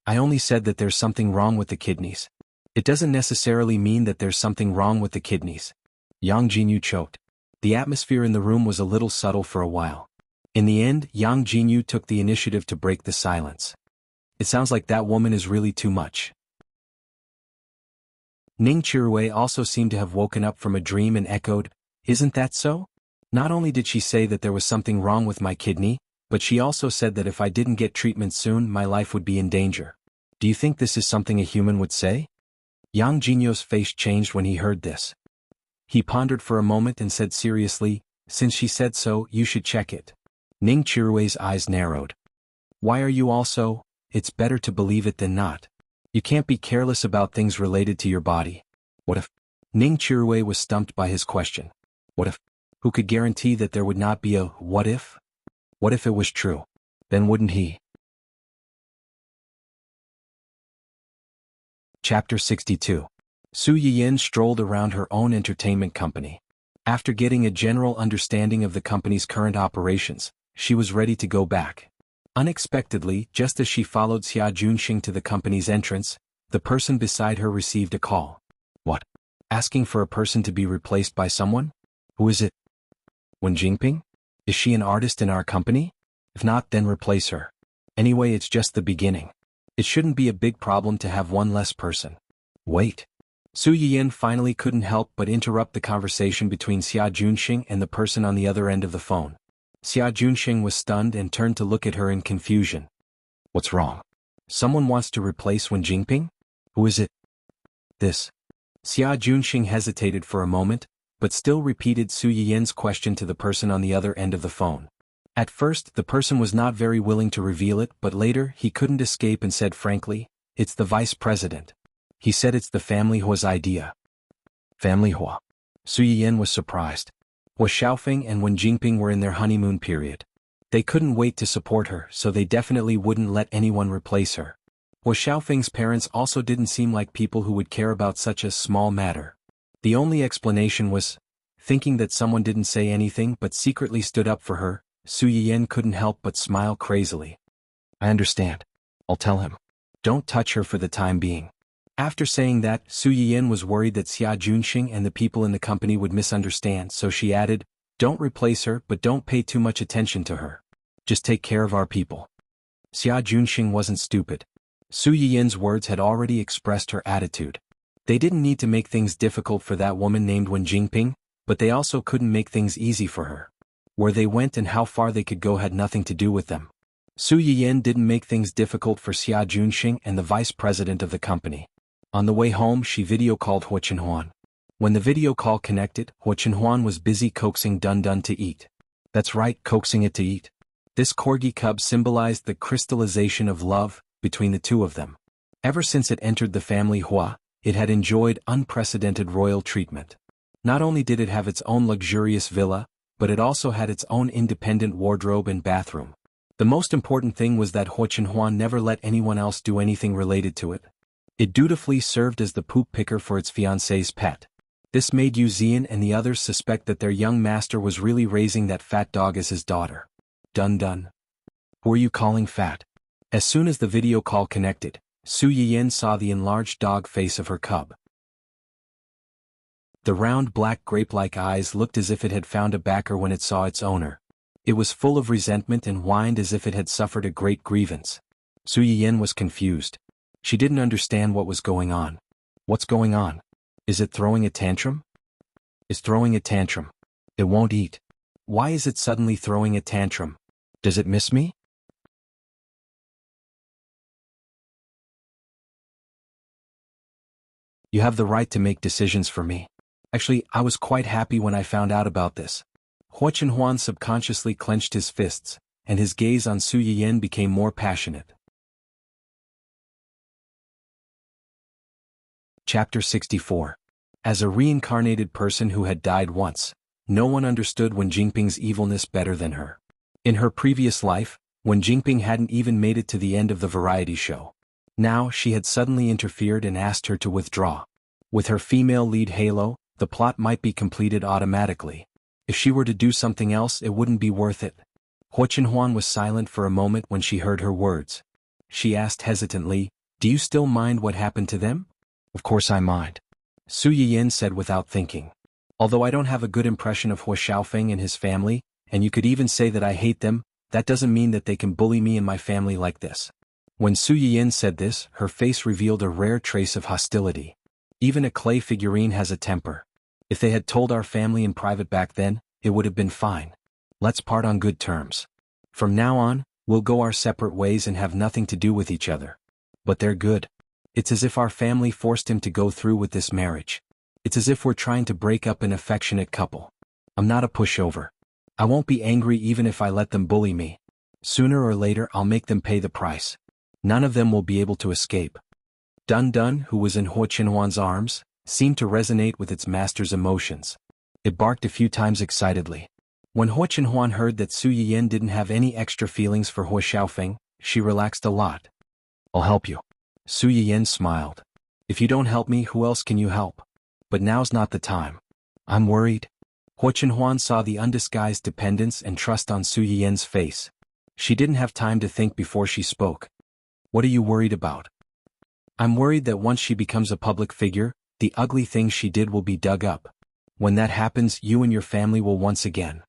I only said that there's something wrong with the kidneys. It doesn't necessarily mean that there's something wrong with the kidneys. Yang Jinyu choked. The atmosphere in the room was a little subtle for a while. In the end, Yang Jinyu took the initiative to break the silence. It sounds like that woman is really too much. Ning Chirui also seemed to have woken up from a dream and echoed, Isn't that so? Not only did she say that there was something wrong with my kidney, but she also said that if I didn't get treatment soon my life would be in danger. Do you think this is something a human would say? Yang Jinyu's face changed when he heard this. He pondered for a moment and said seriously, Since she said so, you should check it. Ning Chirui's eyes narrowed. Why are you also? It's better to believe it than not. You can't be careless about things related to your body. What if? Ning Chirui was stumped by his question. What if? Who could guarantee that there would not be a what if? What if it was true? Then wouldn't he? Chapter 62. Su Yiyan strolled around her own entertainment company. After getting a general understanding of the company's current operations, she was ready to go back. Unexpectedly, just as she followed Xia Junxing to the company's entrance, the person beside her received a call. What? Asking for a person to be replaced by someone? Who is it? Wen Jingping? Is she an artist in our company? If not, then replace her. Anyway, it's just the beginning. It shouldn't be a big problem to have one less person. Wait. Su Yiyan finally couldn't help but interrupt the conversation between Xia Junxing and the person on the other end of the phone. Xia Junxing was stunned and turned to look at her in confusion. What's wrong? Someone wants to replace Wen Jingping? Who is it? This. Xia Junxing hesitated for a moment, but still repeated Su Yiyan's question to the person on the other end of the phone. At first, the person was not very willing to reveal it, but later he couldn't escape and said frankly, It's the vice president. He said it's the family Hua's idea. Family Hua. Su Yiyan was surprised. Hua Xiaofeng and Wen Jingping were in their honeymoon period. They couldn't wait to support her, so they definitely wouldn't let anyone replace her. Hua Xiaofeng's parents also didn't seem like people who would care about such a small matter. The only explanation was, thinking that someone didn't say anything but secretly stood up for her, Su Yiyan couldn't help but smile crazily. I understand. I'll tell him. Don't touch her for the time being. After saying that, Su Yiyan was worried that Xia Junxing and the people in the company would misunderstand, so she added, Don't replace her, but don't pay too much attention to her. Just take care of our people. Xia Junxing wasn't stupid. Su Yiyan's words had already expressed her attitude. They didn't need to make things difficult for that woman named Wen Jingping, but they also couldn't make things easy for her. Where they went and how far they could go had nothing to do with them. Su Yiyan didn't make things difficult for Xia Junxing and the vice president of the company. On the way home she video called Hua Chenhuan. When the video call connected, Hua Chenhuan was busy coaxing Dun Dun to eat. That's right, coaxing it to eat. This corgi cub symbolized the crystallization of love between the two of them. Ever since it entered the family Hua, it had enjoyed unprecedented royal treatment. Not only did it have its own luxurious villa, but it also had its own independent wardrobe and bathroom. The most important thing was that Huo never let anyone else do anything related to it. It dutifully served as the poop picker for its fiancée's pet. This made Yu Zian and the others suspect that their young master was really raising that fat dog as his daughter. Dun dun. Who are you calling fat? As soon as the video call connected, Su Yiyin saw the enlarged dog face of her cub. The round black grape-like eyes looked as if it had found a backer when it saw its owner. It was full of resentment and whined as if it had suffered a great grievance. Su Yiyin was confused. She didn't understand what was going on. What's going on? Is it throwing a tantrum? Is throwing a tantrum. It won't eat. Why is it suddenly throwing a tantrum? Does it miss me? You have the right to make decisions for me. Actually, I was quite happy when I found out about this. Huo subconsciously clenched his fists, and his gaze on Su Yiyin became more passionate. Chapter 64. As a reincarnated person who had died once, no one understood Wen Jingping's evilness better than her. In her previous life, Wen Jingping hadn't even made it to the end of the variety show. Now she had suddenly interfered and asked her to withdraw. With her female lead halo, the plot might be completed automatically. If she were to do something else, it wouldn't be worth it. Huo was silent for a moment when she heard her words. She asked hesitantly, "Do you still mind what happened to them?" "Of course I mind," Su Yiyin said without thinking. "Although I don't have a good impression of Huo Xiaofeng and his family, and you could even say that I hate them, that doesn't mean that they can bully me and my family like this." When Su Yiyin said this, her face revealed a rare trace of hostility. Even a clay figurine has a temper. If they had told our family in private back then, it would have been fine. Let's part on good terms. From now on, we'll go our separate ways and have nothing to do with each other. But they're good. It's as if our family forced him to go through with this marriage. It's as if we're trying to break up an affectionate couple. I'm not a pushover. I won't be angry even if I let them bully me. Sooner or later I'll make them pay the price. None of them will be able to escape. Dun Dun, who was in Huo arms, seemed to resonate with its master's emotions. It barked a few times excitedly. When Huo heard that Su Yiyin didn't have any extra feelings for Huo Xiaofeng, she relaxed a lot. "I'll help you." Su Yiyin smiled. "If you don't help me, who else can you help? But now's not the time. I'm worried." Huo saw the undisguised dependence and trust on Su Yiyin's face. She didn't have time to think before she spoke. "What are you worried about?" "I'm worried that once she becomes a public figure, the ugly things she did will be dug up. When that happens, you and your family will once again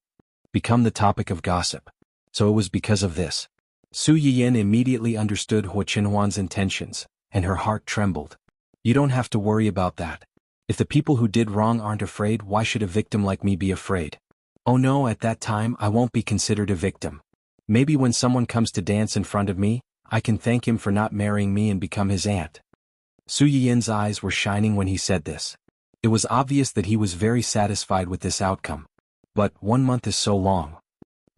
become the topic of gossip. So it was because of this." Su Yiyin immediately understood Huo intentions, and her heart trembled. "You don't have to worry about that. If the people who did wrong aren't afraid, why should a victim like me be afraid? Oh no, at that time I won't be considered a victim. Maybe when someone comes to dance in front of me, I can thank him for not marrying me and become his aunt." Su Yiyin's eyes were shining when he said this. It was obvious that he was very satisfied with this outcome. But 1 month is so long.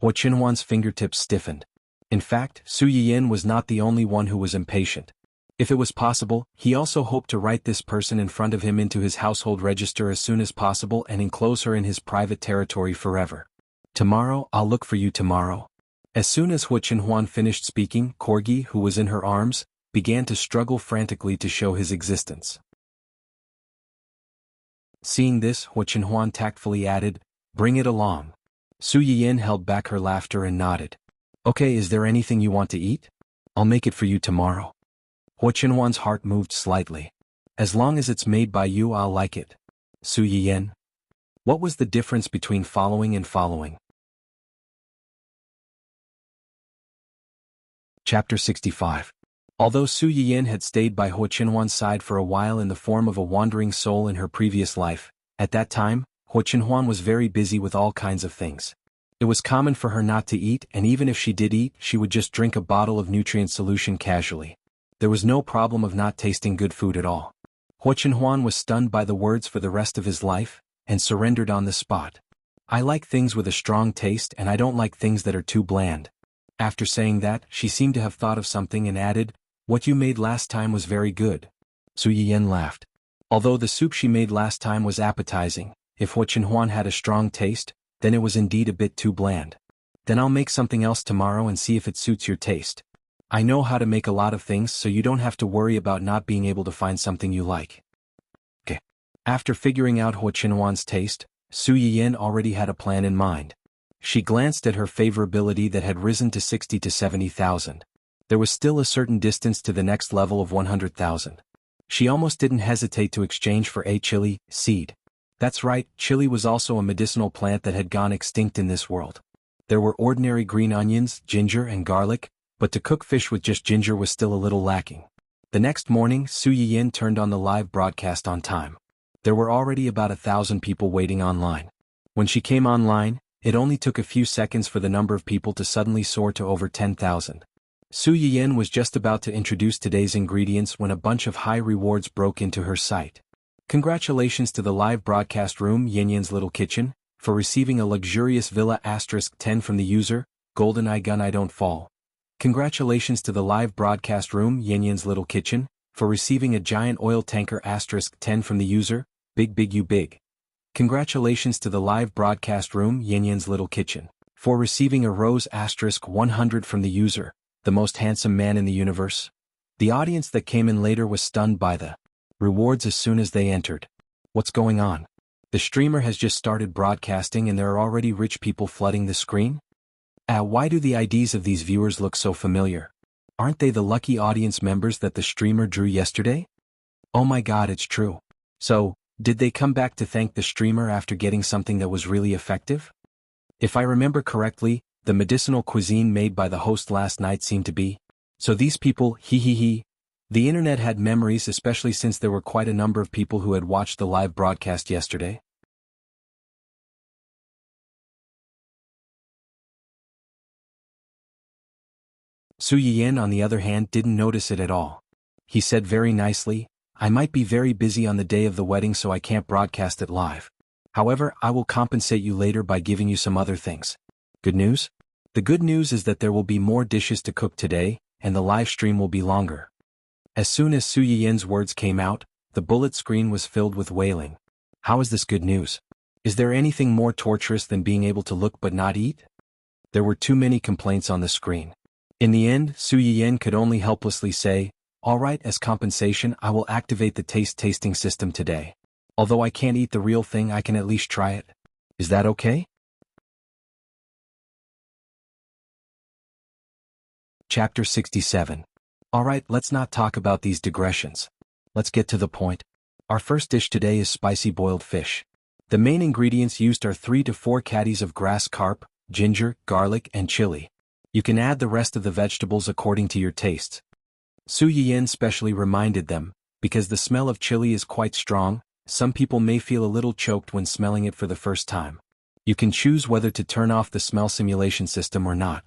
Huo fingertips stiffened. In fact, Su Yiyin was not the only one who was impatient. If it was possible, he also hoped to write this person in front of him into his household register as soon as possible and enclose her in his private territory forever. "Tomorrow, I'll look for you tomorrow." As soon as Huo finished speaking, Corgi, who was in her arms, began to struggle frantically to show his existence. Seeing this, Huo tactfully added, "Bring it along." Su Yiyin held back her laughter and nodded. "Okay, is there anything you want to eat? I'll make it for you tomorrow." Huo heart moved slightly. "As long as it's made by you, I'll like it." Su Yiyin. What was the difference between following and following? Chapter 65. Although Su Yiyin had stayed by Huo side for a while in the form of a wandering soul in her previous life, at that time, Huo was very busy with all kinds of things. It was common for her not to eat, and even if she did eat, she would just drink a bottle of nutrient solution casually. There was no problem of not tasting good food at all. Huo was stunned by the words for the rest of his life, and surrendered on the spot. "I like things with a strong taste and I don't like things that are too bland." After saying that, she seemed to have thought of something and added, "What you made last time was very good." Su Yiyin laughed. Although the soup she made last time was appetizing, if Huo had a strong taste, then it was indeed a bit too bland. Then I'll make something else tomorrow and see if it suits your taste. I know how to make a lot of things so you don't have to worry about not being able to find something you like. Okay. After figuring out Hua Qinhuan's taste, Su Yiyan already had a plan in mind. She glanced at her favorability that had risen to 60 to 70,000. There was still a certain distance to the next level of 100,000. She almost didn't hesitate to exchange for a chili seed. That's right, chili was also a medicinal plant that had gone extinct in this world. There were ordinary green onions, ginger and garlic, but to cook fish with just ginger was still a little lacking. The next morning, Su Yiyan turned on the live broadcast on time. There were already about 1,000 people waiting online. When she came online, it only took a few seconds for the number of people to suddenly soar to over 10,000. Su Yiyan was just about to introduce today's ingredients when a bunch of high rewards broke into her sight. Congratulations to the live broadcast room Yanyan's Little Kitchen, for receiving a luxurious villa *10 from the user, GoldenEye Gun I Don't Fall. Congratulations to the live broadcast room Yanyan's Little Kitchen, for receiving a giant oil tanker *10 from the user, Big Big You Big. Congratulations to the live broadcast room Yanyan's Little Kitchen, for receiving a rose *100 from the user, the most handsome man in the universe. The audience that came in later was stunned by the rewards as soon as they entered. What's going on? The streamer has just started broadcasting and there are already rich people flooding the screen? Why do the IDs of these viewers look so familiar? Aren't they the lucky audience members that the streamer drew yesterday? Oh my god, it's true. So, did they come back to thank the streamer after getting something that was really effective? If I remember correctly, the medicinal cuisine made by the host last night seemed to be. So these people, he. The internet had memories, especially since there were quite a number of people who had watched the live broadcast yesterday. Su Yiyan on the other hand didn't notice it at all. He said very nicely, I might be very busy on the day of the wedding so I can't broadcast it live. However, I will compensate you later by giving you some other things. Good news? The good news is that there will be more dishes to cook today, and the live stream will be longer. As soon as Su Yiyan's words came out, the bullet screen was filled with wailing. How is this good news? Is there anything more torturous than being able to look but not eat? There were too many complaints on the screen. In the end, Su Yiyan could only helplessly say, alright, as compensation I will activate the tasting system today. Although I can't eat the real thing, I can at least try it. Is that okay? Chapter 67. Alright, let's not talk about these digressions. Let's get to the point. Our first dish today is spicy boiled fish. The main ingredients used are 3 to 4 caddies of grass carp, ginger, garlic, and chili. You can add the rest of the vegetables according to your tastes. Su Yiyan specially reminded them, because the smell of chili is quite strong, some people may feel a little choked when smelling it for the first time. You can choose whether to turn off the smell simulation system or not.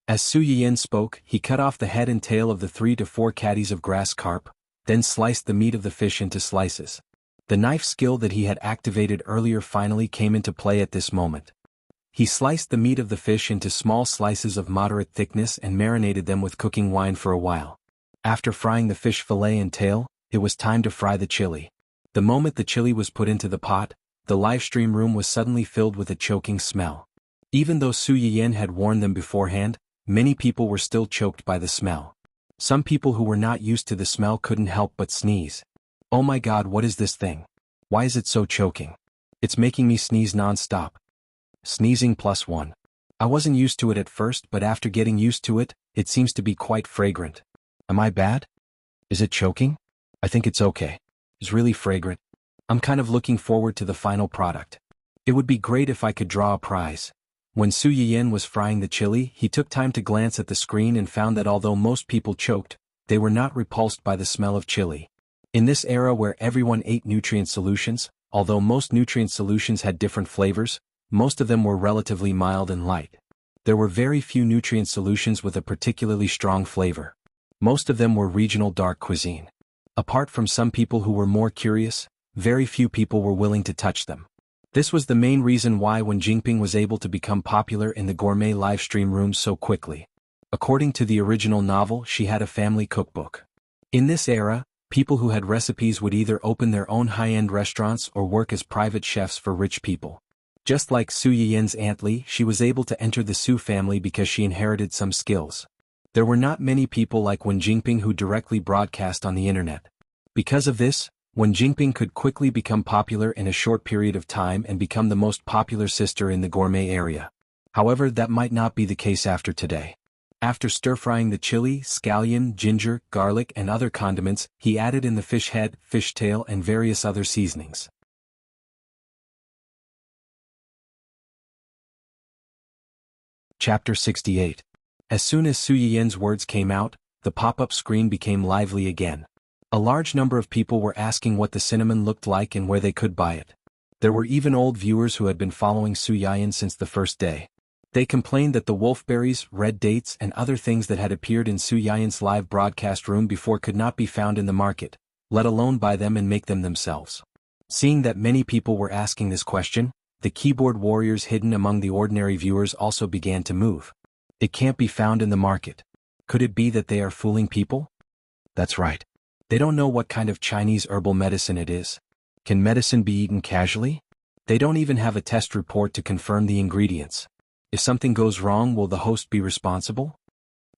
As Su Yiyan spoke, he cut off the head and tail of the 3 to 4 caddies of grass carp, then sliced the meat of the fish into slices. The knife skill that he had activated earlier finally came into play at this moment. He sliced the meat of the fish into small slices of moderate thickness and marinated them with cooking wine for a while. After frying the fish fillet and tail, it was time to fry the chili. The moment the chili was put into the pot, the livestream room was suddenly filled with a choking smell. Even though Su Yiyan had warned them beforehand, many people were still choked by the smell. Some people who were not used to the smell couldn't help but sneeze. Oh my god, what is this thing? Why is it so choking? It's making me sneeze non-stop. Sneezing +1. I wasn't used to it at first, but after getting used to it, it seems to be quite fragrant. Am I bad? Is it choking? I think it's okay. It's really fragrant. I'm kind of looking forward to the final product. It would be great if I could draw a prize. When Su Yiyan was frying the chili, he took time to glance at the screen and found that although most people choked, they were not repulsed by the smell of chili. In this era where everyone ate nutrient solutions, although most nutrient solutions had different flavors, most of them were relatively mild and light. There were very few nutrient solutions with a particularly strong flavor. Most of them were regional dark cuisine. Apart from some people who were more curious, very few people were willing to touch them. This was the main reason why when Jinping was able to become popular in the gourmet livestream rooms so quickly. According to the original novel, she had a family cookbook. In this era, people who had recipes would either open their own high-end restaurants or work as private chefs for rich people. Just like Su Yiyan's Aunt Li, she was able to enter the Su family because she inherited some skills. There were not many people like Wen Jingping who directly broadcast on the internet. Because of this, Wen Jingping could quickly become popular in a short period of time and become the most popular sister in the gourmet area. However, that might not be the case after today. After stir-frying the chili, scallion, ginger, garlic and other condiments, he added in the fish head, fish tail and various other seasonings. Chapter 68. As soon as Su Yiyan's words came out, the pop-up screen became lively again. A large number of people were asking what the cinnamon looked like and where they could buy it. There were even old viewers who had been following Su Yiyan since the first day. They complained that the wolfberries, red dates and other things that had appeared in Su Yiyan's live broadcast room before could not be found in the market, let alone buy them and make them themselves. Seeing that many people were asking this question, the keyboard warriors hidden among the ordinary viewers also began to move. It can't be found in the market. Could it be that they are fooling people? That's right. They don't know what kind of Chinese herbal medicine it is. Can medicine be eaten casually? They don't even have a test report to confirm the ingredients. If something goes wrong, will the host be responsible?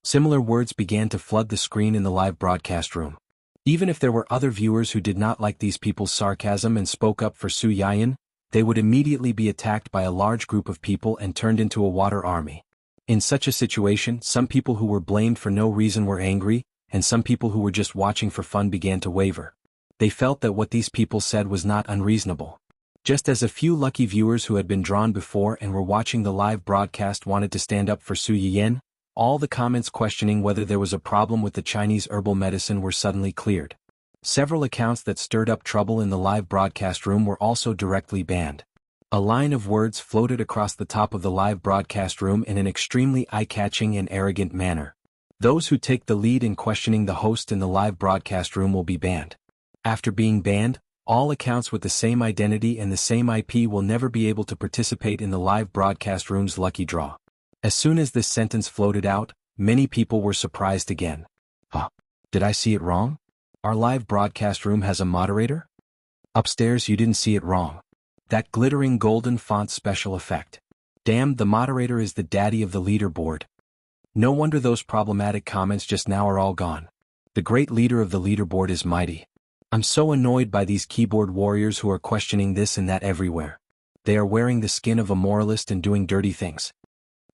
Similar words began to flood the screen in the live broadcast room. Even if there were other viewers who did not like these people's sarcasm and spoke up for Su Yiyan, they would immediately be attacked by a large group of people and turned into a water army. In such a situation, some people who were blamed for no reason were angry, and some people who were just watching for fun began to waver. They felt that what these people said was not unreasonable. Just as a few lucky viewers who had been drawn before and were watching the live broadcast wanted to stand up for Su Yiyan, all the comments questioning whether there was a problem with the Chinese herbal medicine were suddenly cleared. Several accounts that stirred up trouble in the live broadcast room were also directly banned. A line of words floated across the top of the live broadcast room in an extremely eye-catching and arrogant manner. Those who take the lead in questioning the host in the live broadcast room will be banned. After being banned, all accounts with the same identity and the same IP will never be able to participate in the live broadcast room's lucky draw. As soon as this sentence floated out, many people were surprised again. Huh? Did I see it wrong? Our live broadcast room has a moderator? Upstairs, you didn't see it wrong. That glittering golden font special effect. Damn, the moderator is the daddy of the leaderboard. No wonder those problematic comments just now are all gone. The great leader of the leaderboard is mighty. I'm so annoyed by these keyboard warriors who are questioning this and that everywhere. They are wearing the skin of a moralist and doing dirty things.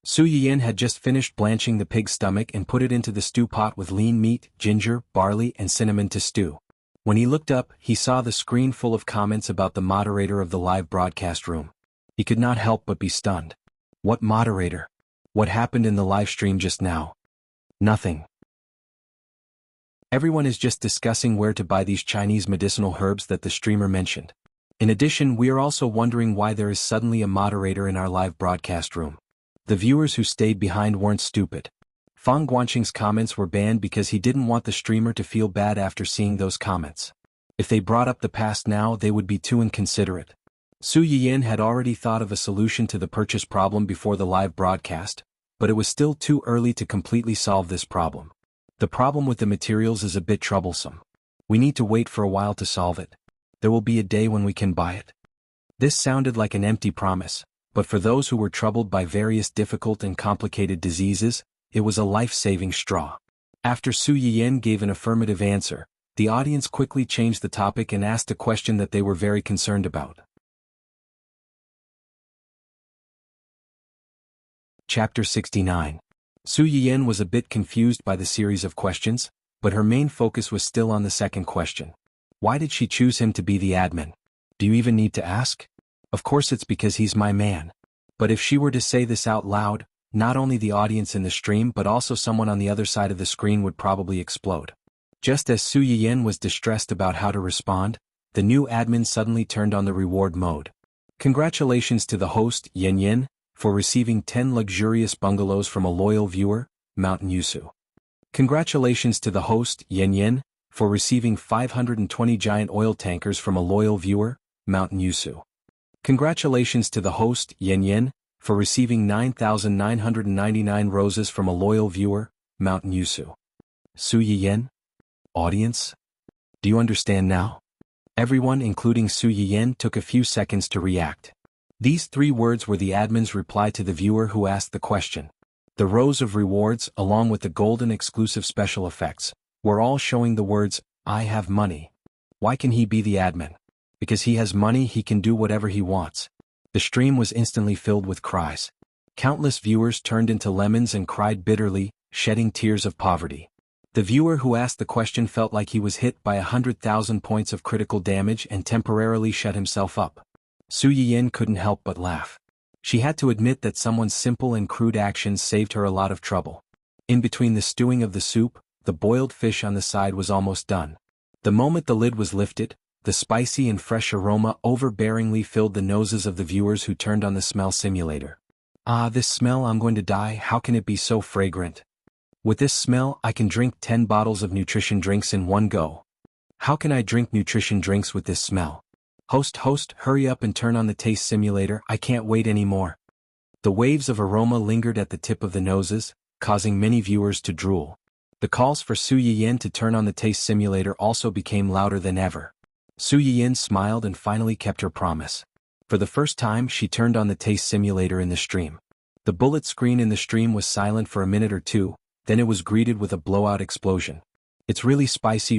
Su Yiyan had just finished blanching the pig's stomach and put it into the stew pot with lean meat, ginger, barley and cinnamon to stew. When he looked up, he saw the screen full of comments about the moderator of the live broadcast room. He could not help but be stunned. What moderator? What happened in the live stream just now? Nothing. Everyone is just discussing where to buy these Chinese medicinal herbs that the streamer mentioned. In addition, we are also wondering why there is suddenly a moderator in our live broadcast room. The viewers who stayed behind weren't stupid. Fang Guanqing's comments were banned because he didn't want the streamer to feel bad after seeing those comments. If they brought up the past now, they would be too inconsiderate. Su Yiyan had already thought of a solution to the purchase problem before the live broadcast, but it was still too early to completely solve this problem. The problem with the materials is a bit troublesome. We need to wait for a while to solve it. There will be a day when we can buy it. This sounded like an empty promise, but for those who were troubled by various difficult and complicated diseases, it was a life-saving straw. After Su Yiyan gave an affirmative answer, the audience quickly changed the topic and asked a question that they were very concerned about. Chapter 69. Su Yiyan was a bit confused by the series of questions, but her main focus was still on the second question. Why did she choose him to be the admin? Do you even need to ask? Of course it's because he's my man. But if she were to say this out loud, not only the audience in the stream but also someone on the other side of the screen would probably explode. Just as Su Yiyan was distressed about how to respond, the new admin suddenly turned on the reward mode. Congratulations to the host, Yan Yan, for receiving 10 luxurious bungalows from a loyal viewer, Mountain Yusu. Congratulations to the host, Yan Yan, for receiving 520 giant oil tankers from a loyal viewer, Mountain Yusu. Congratulations to the host, Yan Yan, for receiving 9,999 roses from a loyal viewer, Mountain Yusu. Su Yiyan? Audience? Do you understand now? Everyone, including Su Yiyan, took a few seconds to react. These 3 words were the admin's reply to the viewer who asked the question. The rows of rewards, along with the golden exclusive special effects, were all showing the words, "I have money." Why can he be the admin? Because he has money, he can do whatever he wants. The stream was instantly filled with cries. Countless viewers turned into lemons and cried bitterly, shedding tears of poverty. The viewer who asked the question felt like he was hit by 100,000 points of critical damage and temporarily shut himself up. Su Yiyin couldn't help but laugh. She had to admit that someone's simple and crude actions saved her a lot of trouble. In between the stewing of the soup, the boiled fish on the side was almost done. The moment the lid was lifted, the spicy and fresh aroma overbearingly filled the noses of the viewers who turned on the smell simulator. Ah, this smell, I'm going to die, how can it be so fragrant? With this smell, I can drink 10 bottles of nutrition drinks in one go. How can I drink nutrition drinks with this smell? Host, hurry up and turn on the taste simulator, I can't wait anymore. The waves of aroma lingered at the tip of the noses, causing many viewers to drool. The calls for Su Yiyin to turn on the taste simulator also became louder than ever. Su Yiyin smiled and finally kept her promise. For the first time, she turned on the taste simulator in the stream. The bullet screen in the stream was silent for a minute or two, then it was greeted with a blowout explosion. It's really spicy,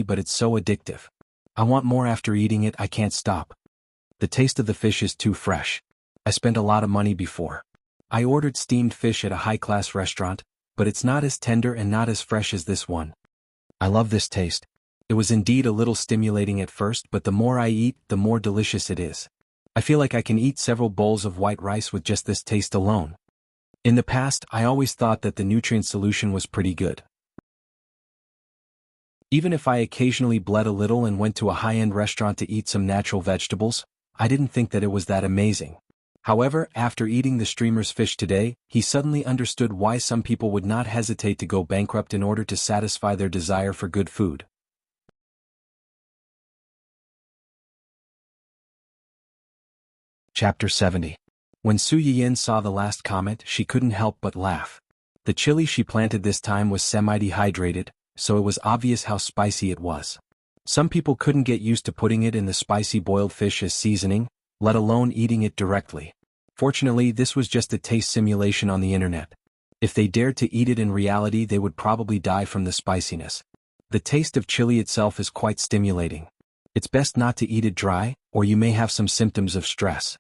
but it's so addictive. I want more after eating it, I can't stop. The taste of the fish is too fresh. I spent a lot of money before. I ordered steamed fish at a high-class restaurant, but it's not as tender and not as fresh as this one. I love this taste. It was indeed a little stimulating at first, but the more I eat, the more delicious it is. I feel like I can eat several bowls of white rice with just this taste alone. In the past, I always thought that the nutrient solution was pretty good. Even if I occasionally bled a little and went to a high-end restaurant to eat some natural vegetables, I didn't think that it was that amazing. However, after eating the streamer's fish today, he suddenly understood why some people would not hesitate to go bankrupt in order to satisfy their desire for good food. Chapter 70. When Su Yiyin saw the last comment, she couldn't help but laugh. The chili she planted this time was semi-dehydrated, so it was obvious how spicy it was. Some people couldn't get used to putting it in the spicy boiled fish as seasoning, let alone eating it directly. Fortunately, this was just a taste simulation on the internet. If they dared to eat it in reality, they would probably die from the spiciness. The taste of chili itself is quite stimulating. It's best not to eat it dry, or you may have some symptoms of stress.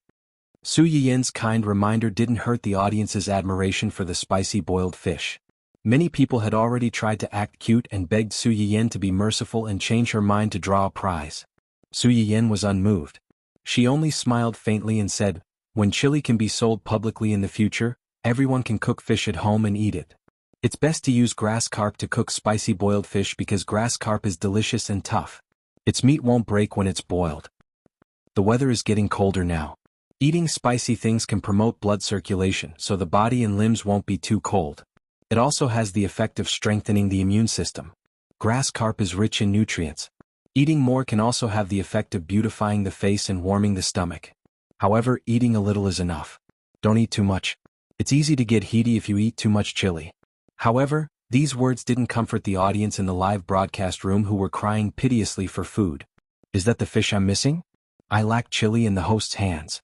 Su Yiyin's kind reminder didn't hurt the audience's admiration for the spicy boiled fish. Many people had already tried to act cute and begged Su Yiyin to be merciful and change her mind to draw a prize. Su Yiyin was unmoved. She only smiled faintly and said, "When chili can be sold publicly in the future, everyone can cook fish at home and eat it. It's best to use grass carp to cook spicy boiled fish because grass carp is delicious and tough. Its meat won't break when it's boiled. The weather is getting colder now. Eating spicy things can promote blood circulation so the body and limbs won't be too cold. It also has the effect of strengthening the immune system. Grass carp is rich in nutrients. Eating more can also have the effect of beautifying the face and warming the stomach. However, eating a little is enough. Don't eat too much. It's easy to get heaty if you eat too much chili." However, these words didn't comfort the audience in the live broadcast room who were crying piteously for food. "Is that the fish I'm missing? I lack chili in the host's hands.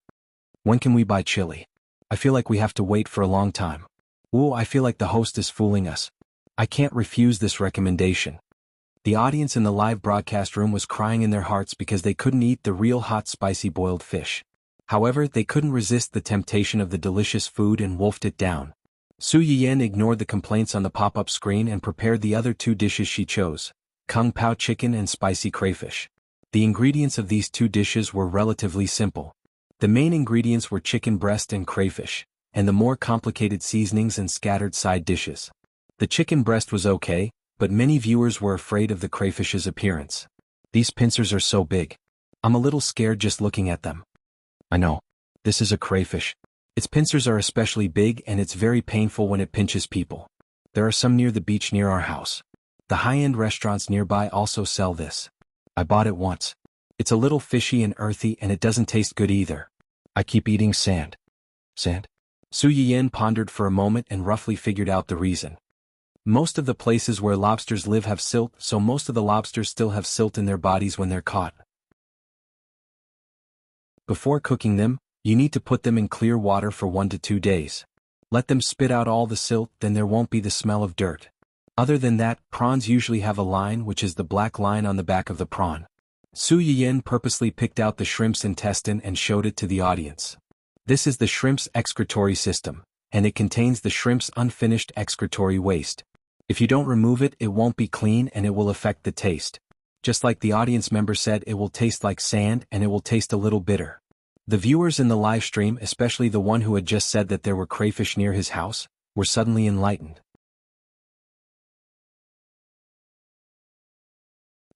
When can we buy chili? I feel like we have to wait for a long time. Ooh, I feel like the host is fooling us. I can't refuse this recommendation." The audience in the live broadcast room was crying in their hearts because they couldn't eat the real hot spicy boiled fish. However, they couldn't resist the temptation of the delicious food and wolfed it down. Su Yiyin ignored the complaints on the pop-up screen and prepared the other 2 dishes she chose, Kung Pao chicken and spicy crayfish. The ingredients of these 2 dishes were relatively simple. The main ingredients were chicken breast and crayfish, and the more complicated seasonings and scattered side dishes. The chicken breast was okay, but many viewers were afraid of the crayfish's appearance. "These pincers are so big. I'm a little scared just looking at them." "I know. This is a crayfish. Its pincers are especially big and it's very painful when it pinches people. There are some near the beach near our house. The high-end restaurants nearby also sell this. I bought it once. It's a little fishy and earthy and it doesn't taste good either. I keep eating sand." "Sand?" Su Yiyin pondered for a moment and roughly figured out the reason. Most of the places where lobsters live have silt, so most of the lobsters still have silt in their bodies when they're caught. Before cooking them, You need to put them in clear water for 1 to 2 days. Let them spit out all the silt, then there won't be the smell of dirt. Other than that, prawns usually have a line, which is the black line on the back of the prawn. Su Yiyin purposely picked out the shrimp's intestine and showed it to the audience. This is the shrimp's excretory system, and it contains the shrimp's unfinished excretory waste. If you don't remove it, it won't be clean and it will affect the taste. Just like the audience member said, it will taste like sand and it will taste a little bitter. The viewers in the live stream, especially the one who had just said that there were crayfish near his house, were suddenly enlightened.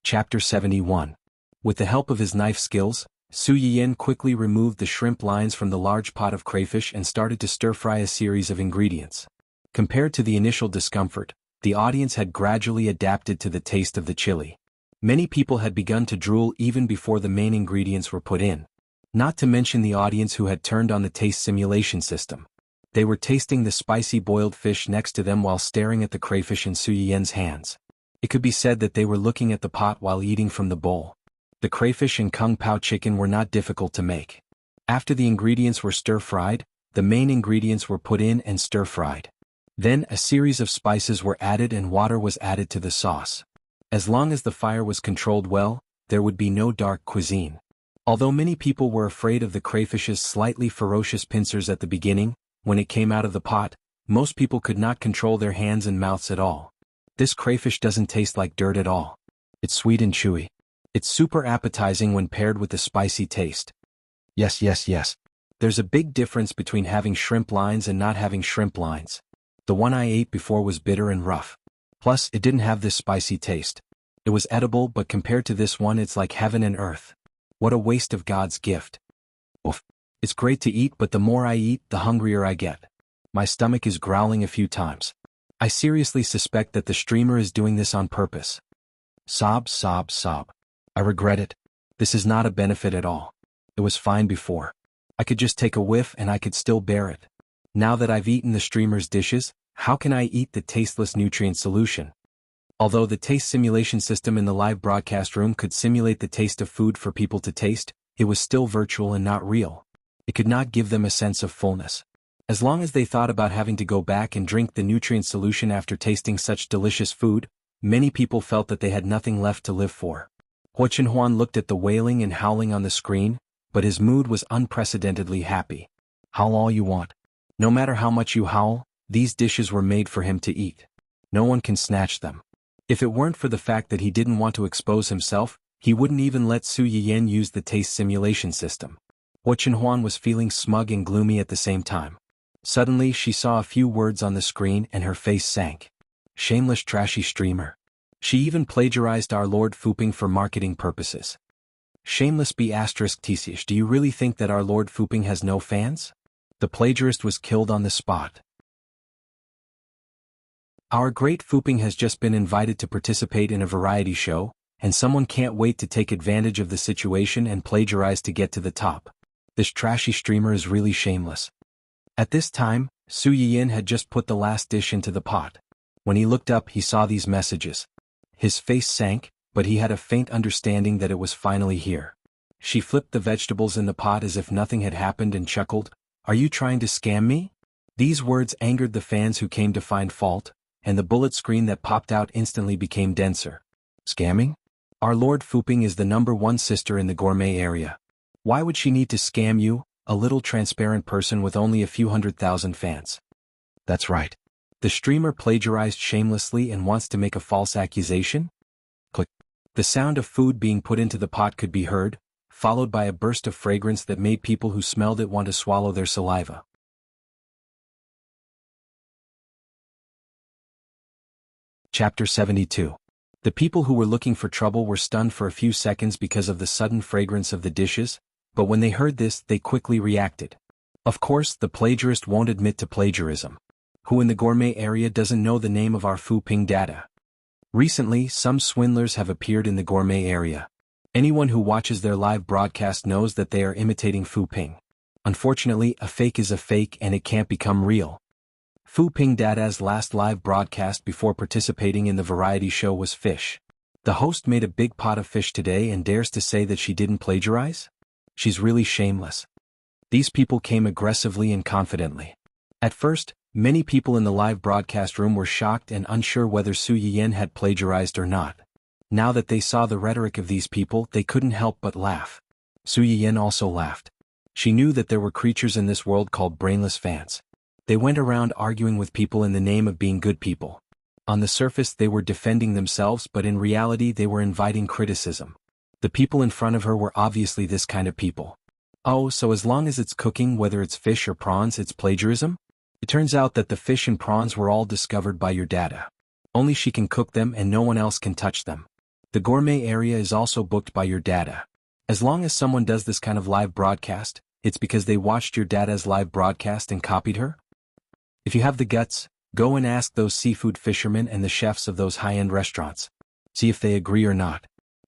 Chapter 71. With the help of his knife skills, Su Yiyin quickly removed the shrimp lines from the large pot of crayfish and started to stir-fry a series of ingredients. Compared to the initial discomfort, the audience had gradually adapted to the taste of the chili. Many people had begun to drool even before the main ingredients were put in. Not to mention the audience who had turned on the taste simulation system. They were tasting the spicy boiled fish next to them while staring at the crayfish in Su Yiyin's hands. It could be said that they were looking at the pot while eating from the bowl. The crayfish and kung pao chicken were not difficult to make. After the ingredients were stir-fried, the main ingredients were put in and stir-fried. Then a series of spices were added and water was added to the sauce. As long as the fire was controlled well, there would be no dark cuisine. Although many people were afraid of the crayfish's slightly ferocious pincers at the beginning, when it came out of the pot, most people could not control their hands and mouths at all. This crayfish doesn't taste like dirt at all. It's sweet and chewy. It's super appetizing when paired with the spicy taste. Yes. There's a big difference between having shrimp lines and not having shrimp lines. The one I ate before was bitter and rough. Plus, it didn't have this spicy taste. It was edible, but compared to this one, it's like heaven and earth. What a waste of God's gift. Oof. It's great to eat, but the more I eat, the hungrier I get. My stomach is growling a few times. I seriously suspect that the streamer is doing this on purpose. Sob. I regret it. This is not a benefit at all. It was fine before. I could just take a whiff and I could still bear it. Now that I've eaten the streamer's dishes, how can I eat the tasteless nutrient solution? Although the taste simulation system in the live broadcast room could simulate the taste of food for people to taste, it was still virtual and not real. It could not give them a sense of fullness. As long as they thought about having to go back and drink the nutrient solution after tasting such delicious food, many people felt that they had nothing left to live for. Hua Chenhuan looked at the wailing and howling on the screen, but his mood was unprecedentedly happy. Howl all you want. No matter how much you howl, these dishes were made for him to eat. No one can snatch them. If it weren't for the fact that he didn't want to expose himself, he wouldn't even let Su Yiyin use the taste simulation system. Hua Chenhuan was feeling smug and gloomy at the same time. Suddenly she saw a few words on the screen and her face sank. Shameless trashy streamer. She even plagiarized our Lord Fuping for marketing purposes. Shameless B*TCH. Do you really think that our Lord Fuping has no fans? The plagiarist was killed on the spot. Our great Fuping has just been invited to participate in a variety show, and someone can't wait to take advantage of the situation and plagiarize to get to the top. This trashy streamer is really shameless. At this time, Su Yiyin had just put the last dish into the pot. When he looked up, he saw these messages. His face sank, but he had a faint understanding that it was finally here. She flipped the vegetables in the pot as if nothing had happened and chuckled, "Are you trying to scam me?" These words angered the fans who came to find fault, and the bullet screen that popped out instantly became denser. Scamming? Our Lord Fuping is the #1 sister in the gourmet area. Why would she need to scam you, a little transparent person with only a few 100,000 fans? That's right. The streamer plagiarized shamelessly and wants to make a false accusation? Click. The sound of food being put into the pot could be heard, followed by a burst of fragrance that made people who smelled it want to swallow their saliva. Chapter 72. The people who were looking for trouble were stunned for a few seconds because of the sudden fragrance of the dishes, but when they heard this, they quickly reacted. Of course, the plagiarist won't admit to plagiarism. Who in the gourmet area doesn't know the name of our Fuping data? Recently, some swindlers have appeared in the gourmet area. Anyone who watches their live broadcast knows that they are imitating Fuping. Unfortunately, a fake is a fake and it can't become real. Fuping Dada's last live broadcast before participating in the variety show was fish. The host made a big pot of fish today and dares to say that she didn't plagiarize? She's really shameless. These people came aggressively and confidently. At first, many people in the live broadcast room were shocked and unsure whether Su Yiyan had plagiarized or not. Now that they saw the rhetoric of these people, they couldn't help but laugh. Su Yiyan also laughed. She knew that there were creatures in this world called brainless fans. They went around arguing with people in the name of being good people. On the surface they were defending themselves, but in reality they were inviting criticism. The people in front of her were obviously this kind of people. Oh, so as long as it's cooking, whether it's fish or prawns, it's plagiarism? It turns out that the fish and prawns were all discovered by your data. Only she can cook them and no one else can touch them. The gourmet area is also booked by your data. As long as someone does this kind of live broadcast, it's because they watched your data's live broadcast and copied her? If you have the guts, go and ask those seafood fishermen and the chefs of those high-end restaurants. See if they agree or not.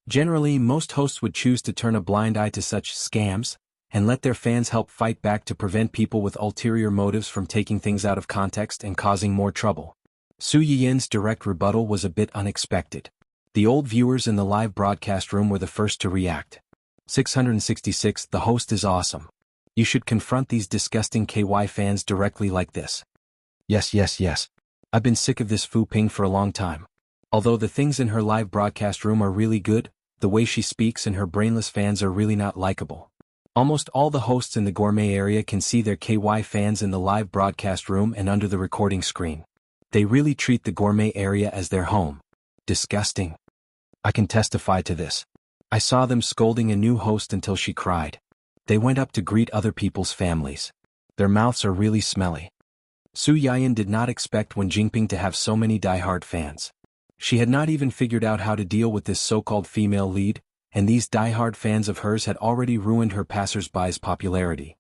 Generally, most hosts would choose to turn a blind eye to such scams, and let their fans help fight back to prevent people with ulterior motives from taking things out of context and causing more trouble. Su Yiyan's direct rebuttal was a bit unexpected. The old viewers in the live broadcast room were the first to react. 666. The host is awesome. You should confront these disgusting KY fans directly like this. Yes. I've been sick of this Fu Ping for a long time. Although the things in her live broadcast room are really good, the way she speaks and her brainless fans are really not likable. Almost all the hosts in the gourmet area can see their KY fans in the live broadcast room and under the recording screen. They really treat the gourmet area as their home. Disgusting. I can testify to this. I saw them scolding a new host until she cried. They went up to greet other people's families. Their mouths are really smelly. Su Yiyan did not expect Wen Jingping to have so many die-hard fans. She had not even figured out how to deal with this so-called female lead, and these die-hard fans of hers had already ruined her passers-by's popularity.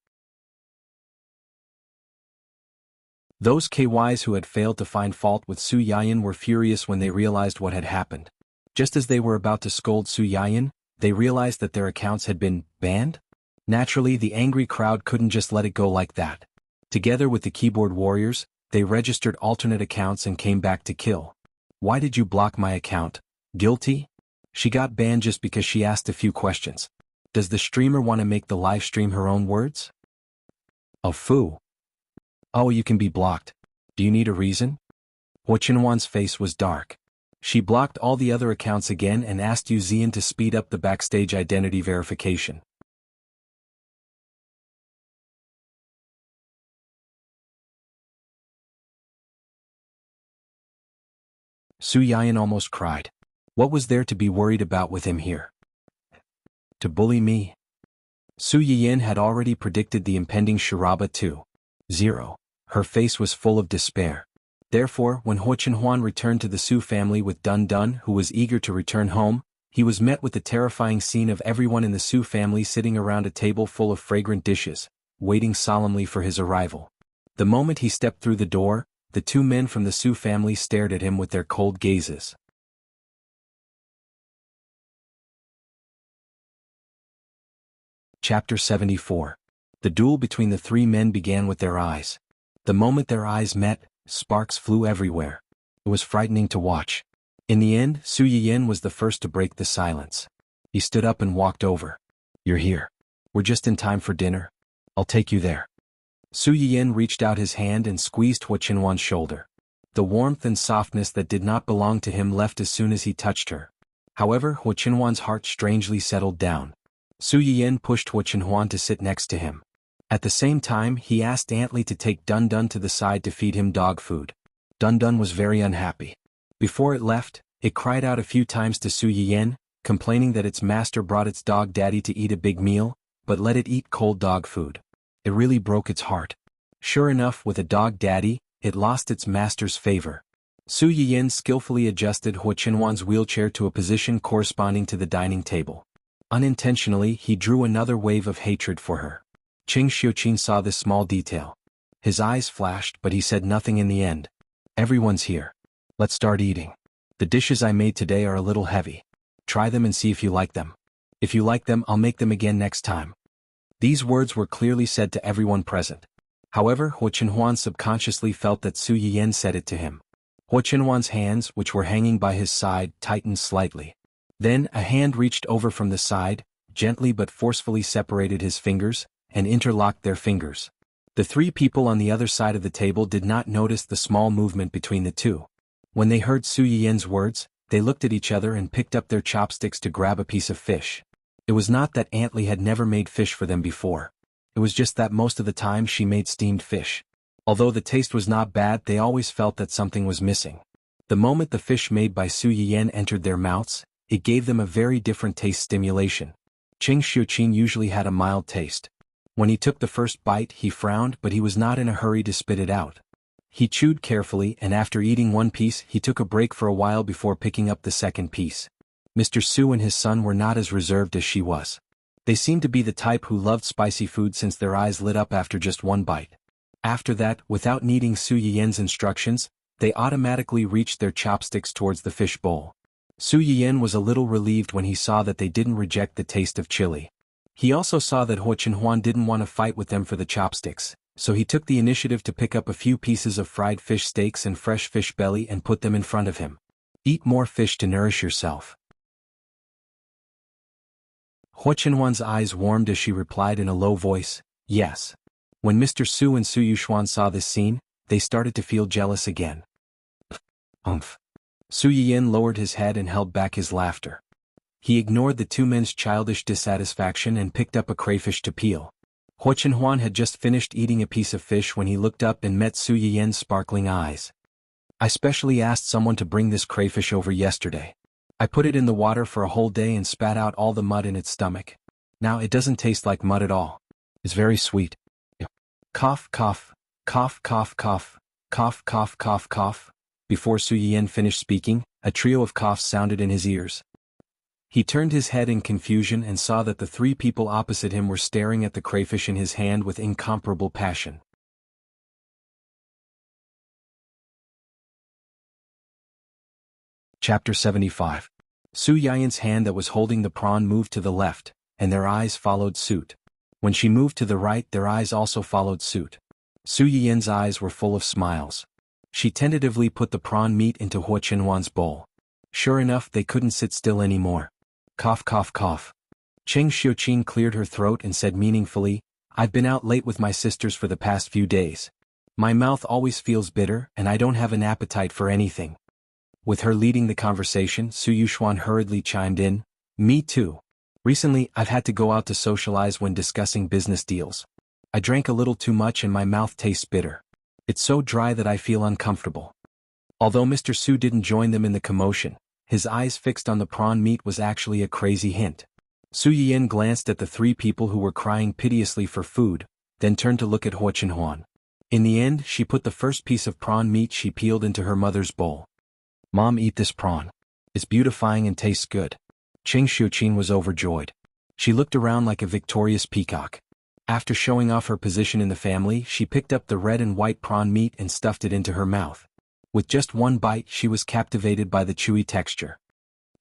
Those KYs who had failed to find fault with Su Yiyan were furious when they realized what had happened. Just as they were about to scold Su Yiyan, they realized that their accounts had been banned. Naturally, the angry crowd couldn't just let it go like that. Together with the keyboard warriors, they registered alternate accounts and came back to kill. Why did you block my account? Guilty? She got banned just because she asked a few questions. Does the streamer want to make the live stream her own words? Oh, Fu. Oh, you can be blocked. Do you need a reason? Hua Qinhuan's face was dark. She blocked all the other accounts again and asked Yu Zian to speed up the backstage identity verification. Su Yiyan almost cried. What was there to be worried about with him here? To bully me? Su Yiyan had already predicted the impending Shiraba 2.0. Her face was full of despair. Therefore, when Hua Qinhuan returned to the Su family with Dun Dun, who was eager to return home, he was met with the terrifying scene of everyone in the Su family sitting around a table full of fragrant dishes, waiting solemnly for his arrival. The moment he stepped through the door, the two men from the Su family stared at him with their cold gazes. Chapter 74. The duel between the three men began with their eyes. The moment their eyes met, sparks flew everywhere. It was frightening to watch. In the end, Su Yiyan was the first to break the silence. He stood up and walked over. You're here. We're just in time for dinner. I'll take you there. Su Yiyan reached out his hand and squeezed Hua Qinhuan's shoulder. The warmth and softness that did not belong to him left as soon as he touched her. However, Hua Qinhuan's heart strangely settled down. Su Yiyan pushed Hua Qinhuan to sit next to him. At the same time, he asked Antly to take Dun Dun to the side to feed him dog food. Dun Dun was very unhappy. Before it left, it cried out a few times to Su Yiyan, complaining that its master brought its dog daddy to eat a big meal, but let it eat cold dog food. It really broke its heart. Sure enough, with a dog daddy, it lost its master's favor. Su Yiyan skillfully adjusted Hua Qinhuan's wheelchair to a position corresponding to the dining table. Unintentionally, he drew another wave of hatred for her. Qing Xiuqin saw this small detail. His eyes flashed, but he said nothing in the end. Everyone's here. Let's start eating. The dishes I made today are a little heavy. Try them and see if you like them. If you like them, I'll make them again next time. These words were clearly said to everyone present. However, Hua Qinhuan subconsciously felt that Su Yiyan said it to him. Hua Qinhuan's hands, which were hanging by his side, tightened slightly. Then, a hand reached over from the side, gently but forcefully separated his fingers, and interlocked their fingers. The three people on the other side of the table did not notice the small movement between the two. When they heard Su Yiyan's words, they looked at each other and picked up their chopsticks to grab a piece of fish. It was not that Aunt Lee had never made fish for them before. It was just that most of the time she made steamed fish. Although the taste was not bad, they always felt that something was missing. The moment the fish made by Su Yiyan entered their mouths, it gave them a very different taste stimulation. Cheng Xiuqin usually had a mild taste. When he took the first bite, he frowned, but he was not in a hurry to spit it out. He chewed carefully, and after eating one piece, he took a break for a while before picking up the second piece. Mr. Su and his son were not as reserved as she was. They seemed to be the type who loved spicy food since their eyes lit up after just one bite. After that, without needing Su Yiyan's instructions, they automatically reached their chopsticks towards the fish bowl. Su Yiyan was a little relieved when he saw that they didn't reject the taste of chili. He also saw that Huo Chenhuan didn't want to fight with them for the chopsticks, so he took the initiative to pick up a few pieces of fried fish steaks and fresh fish belly and put them in front of him. Eat more fish to nourish yourself. Huo Chenhuan's eyes warmed as she replied in a low voice, yes. When Mr. Su and Su Yuxuan saw this scene, they started to feel jealous again. Umph. Su Yiyan lowered his head and held back his laughter. He ignored the two men's childish dissatisfaction and picked up a crayfish to peel. Huo Chenhuan had just finished eating a piece of fish when he looked up and met Su Yiyan's sparkling eyes. I specially asked someone to bring this crayfish over yesterday. I put it in the water for a whole day and spat out all the mud in its stomach. Now it doesn't taste like mud at all. It's very sweet. Cough, cough, cough, cough, cough, cough, cough, cough, cough. Before Su Yiyan finished speaking, a trio of coughs sounded in his ears. He turned his head in confusion and saw that the three people opposite him were staring at the crayfish in his hand with incomparable passion. Chapter 75. Su Yiyan's hand that was holding the prawn moved to the left, and their eyes followed suit. When she moved to the right, their eyes also followed suit. Su Yiyan's eyes were full of smiles. She tentatively put the prawn meat into Huo Chenhuan's bowl. Sure enough, they couldn't sit still anymore. Cough, cough, cough. Cheng Xiuqin cleared her throat and said meaningfully, I've been out late with my sisters for the past few days. My mouth always feels bitter, and I don't have an appetite for anything. With her leading the conversation, Su Yuxuan hurriedly chimed in, me too. Recently, I've had to go out to socialize when discussing business deals. I drank a little too much and my mouth tastes bitter. It's so dry that I feel uncomfortable. Although Mr. Su didn't join them in the commotion, his eyes fixed on the prawn meat was actually a crazy hint. Su Yiyan glanced at the three people who were crying piteously for food, then turned to look at Huo Chenhuan. In the end, she put the first piece of prawn meat she peeled into her mother's bowl. Mom, eat this prawn. It's beautifying and tastes good. Cheng Xiuqin was overjoyed. She looked around like a victorious peacock. After showing off her position in the family, she picked up the red and white prawn meat and stuffed it into her mouth. With just one bite, she was captivated by the chewy texture.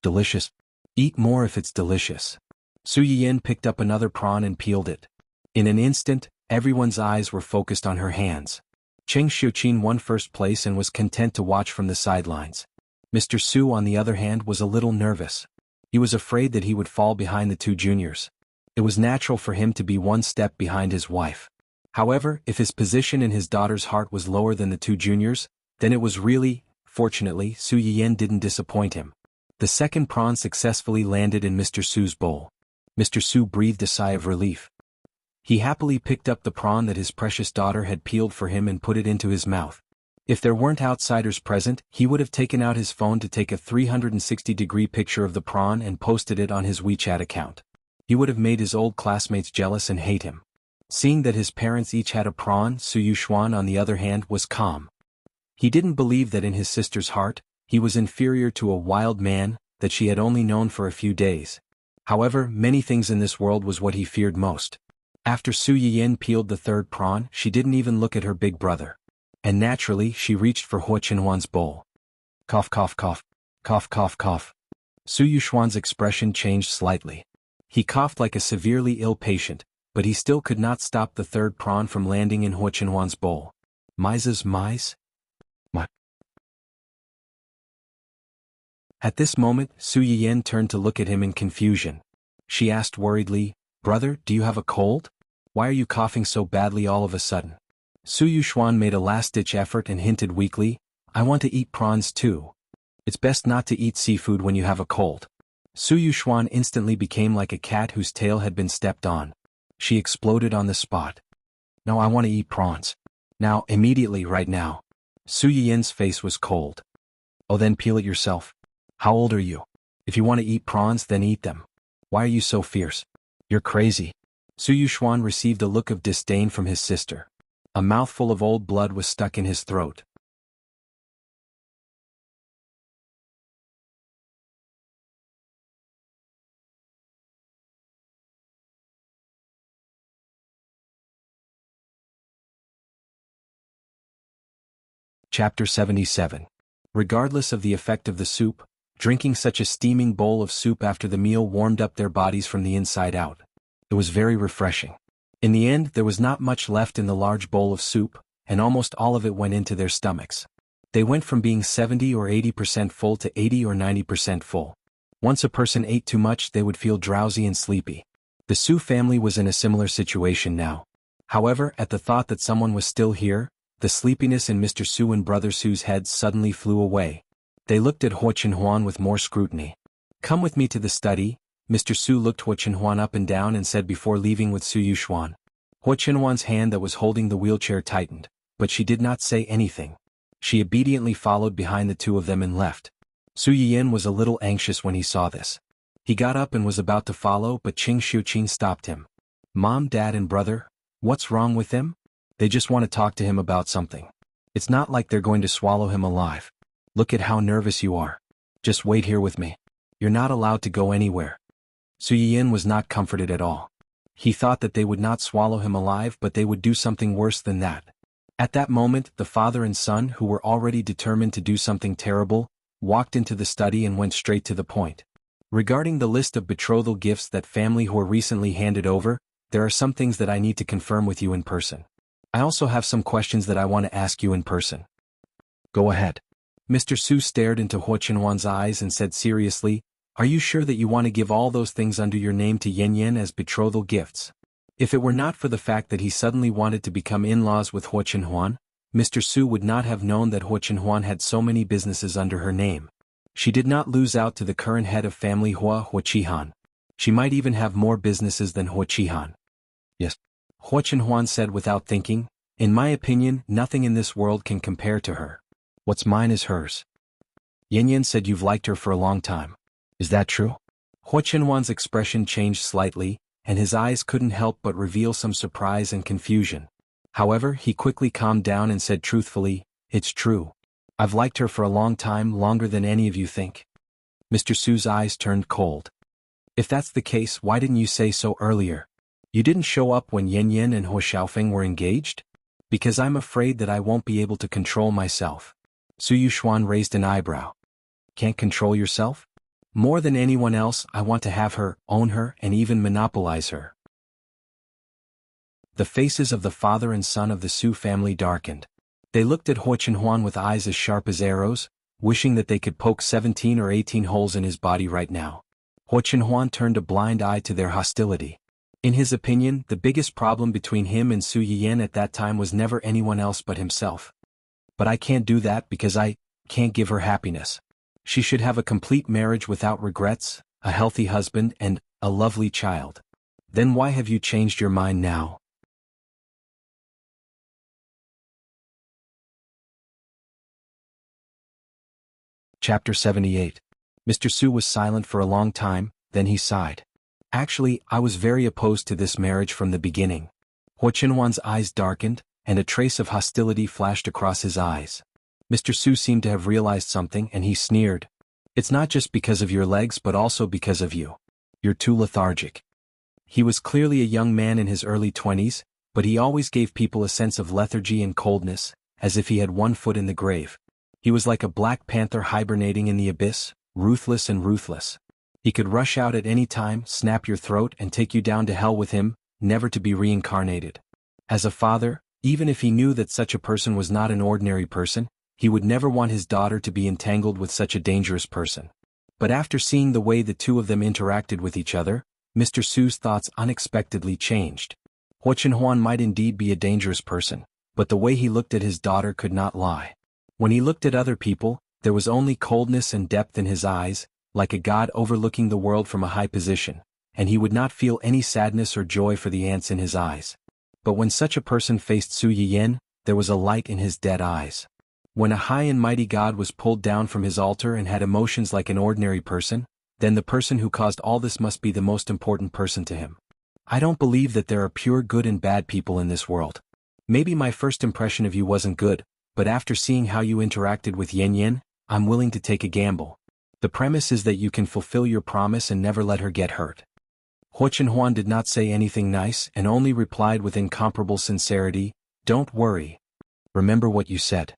Delicious. Eat more if it's delicious. Su Yiyan picked up another prawn and peeled it. In an instant, everyone's eyes were focused on her hands. Cheng Xiuqin won first place and was content to watch from the sidelines. Mr. Su, on the other hand, was a little nervous. He was afraid that he would fall behind the two juniors. It was natural for him to be one step behind his wife. However, if his position in his daughter's heart was lower than the two juniors, then it was really, fortunately, Su Yiyan didn't disappoint him. The second prawn successfully landed in Mr. Su's bowl. Mr. Su breathed a sigh of relief. He happily picked up the prawn that his precious daughter had peeled for him and put it into his mouth. If there weren't outsiders present, he would have taken out his phone to take a 360-degree picture of the prawn and posted it on his WeChat account. He would have made his old classmates jealous and hate him. Seeing that his parents each had a prawn, Su Yuxuan, on the other hand, was calm. He didn't believe that in his sister's heart, he was inferior to a wild man that she had only known for a few days. However, many things in this world was what he feared most. After Su Yiyan peeled the third prawn, she didn't even look at her big brother. And naturally, she reached for Huo Chenhuan's bowl. Cough, cough, cough. Cough, cough, cough. Su Yuxuan's expression changed slightly. He coughed like a severely ill patient, but he still could not stop the third prawn from landing in Huo Chenhuan's bowl. Mises mice? What? At this moment, Su Yiyan turned to look at him in confusion. She asked worriedly, Brother, do you have a cold? Why are you coughing so badly all of a sudden? Su Yuxuan made a last-ditch effort and hinted weakly, I want to eat prawns too. It's best not to eat seafood when you have a cold. Su Yuxuan instantly became like a cat whose tail had been stepped on. She exploded on the spot. No, I want to eat prawns. Now, immediately, right now. Su Yiyan's face was cold. Oh, then peel it yourself. How old are you? If you want to eat prawns, then eat them. Why are you so fierce? You're crazy. Su Yuxuan received a look of disdain from his sister. A mouthful of old blood was stuck in his throat. Chapter 77. Regardless of the effect of the soup, drinking such a steaming bowl of soup after the meal warmed up their bodies from the inside out. It was very refreshing. In the end, there was not much left in the large bowl of soup, and almost all of it went into their stomachs. They went from being 70 or 80% full to 80 or 90% full. Once a person ate too much, they would feel drowsy and sleepy. The Su family was in a similar situation now. However, at the thought that someone was still here, the sleepiness in Mr. Su and Brother Su's heads suddenly flew away. They looked at Huo Chenhuan with more scrutiny. Come with me to the study. Mr. Su looked Huo Chenhuan up and down and said before leaving with Su Yuxuan. Huo Chenhuan's hand that was holding the wheelchair tightened, but she did not say anything. She obediently followed behind the two of them and left. Su Yiyan was a little anxious when he saw this. He got up and was about to follow, but Qing Shuqing stopped him. Mom, Dad, and brother, what's wrong with them? They just want to talk to him about something. It's not like they're going to swallow him alive. Look at how nervous you are. Just wait here with me. You're not allowed to go anywhere. Su Yiyan was not comforted at all. He thought that they would not swallow him alive, but they would do something worse than that. At that moment, the father and son, who were already determined to do something terrible, walked into the study and went straight to the point. Regarding the list of betrothal gifts that family who recently handed over, there are some things that I need to confirm with you in person. I also have some questions that I want to ask you in person. Go ahead. Mr. Su stared into Huo Chenhuan's eyes and said seriously, are you sure that you want to give all those things under your name to Yan Yan as betrothal gifts? If it were not for the fact that he suddenly wanted to become in-laws with Huo Chenhuan, Mr. Su would not have known that Huo Chenhuan had so many businesses under her name. She did not lose out to the current head of family Huo Chihan. She might even have more businesses than Huo Chihan. Yes. Huo Chenhuan said without thinking, in my opinion, nothing in this world can compare to her. What's mine is hers. Yan Yan said you've liked her for a long time. Is that true? Huo Chenhuan's expression changed slightly, and his eyes couldn't help but reveal some surprise and confusion. However, he quickly calmed down and said truthfully, it's true. I've liked her for a long time, longer than any of you think. Mr. Su's eyes turned cold. If that's the case, why didn't you say so earlier? You didn't show up when Yan Yan and Huo Xiaofeng were engaged? Because I'm afraid that I won't be able to control myself. Su Yuxuan raised an eyebrow. Can't control yourself? More than anyone else, I want to have her, own her, and even monopolize her. The faces of the father and son of the Su family darkened. They looked at Huo Chenhuan with eyes as sharp as arrows, wishing that they could poke 17 or 18 holes in his body right now. Huo Chenhuan turned a blind eye to their hostility. In his opinion, the biggest problem between him and Su Yiyan at that time was never anyone else but himself. But I can't do that because I can't give her happiness. She should have a complete marriage without regrets, a healthy husband, and a lovely child. Then why have you changed your mind now? Chapter 78. Mr. Su was silent for a long time, then he sighed. Actually, I was very opposed to this marriage from the beginning. Huo Chenhuan's eyes darkened, and a trace of hostility flashed across his eyes. Mr. Su seemed to have realized something and he sneered. It's not just because of your legs but also because of you. You're too lethargic. He was clearly a young man in his early 20s, but he always gave people a sense of lethargy and coldness, as if he had one foot in the grave. He was like a black panther hibernating in the abyss, ruthless and ruthless. He could rush out at any time, snap your throat and take you down to hell with him, never to be reincarnated. As a father, even if he knew that such a person was not an ordinary person, he would never want his daughter to be entangled with such a dangerous person. But after seeing the way the two of them interacted with each other, Mr. Su's thoughts unexpectedly changed. Hua Chenhuan might indeed be a dangerous person, but the way he looked at his daughter could not lie. When he looked at other people, there was only coldness and depth in his eyes, like a god overlooking the world from a high position, and he would not feel any sadness or joy for the ants in his eyes. But when such a person faced Su Yiyan, there was a light in his dead eyes. When a high and mighty god was pulled down from his altar and had emotions like an ordinary person, then the person who caused all this must be the most important person to him. I don't believe that there are pure good and bad people in this world. Maybe my first impression of you wasn't good, but after seeing how you interacted with Yen Yen, I'm willing to take a gamble. The premise is that you can fulfill your promise and never let her get hurt. Hua Chenhuan did not say anything nice and only replied with incomparable sincerity, "Don't worry. Remember what you said."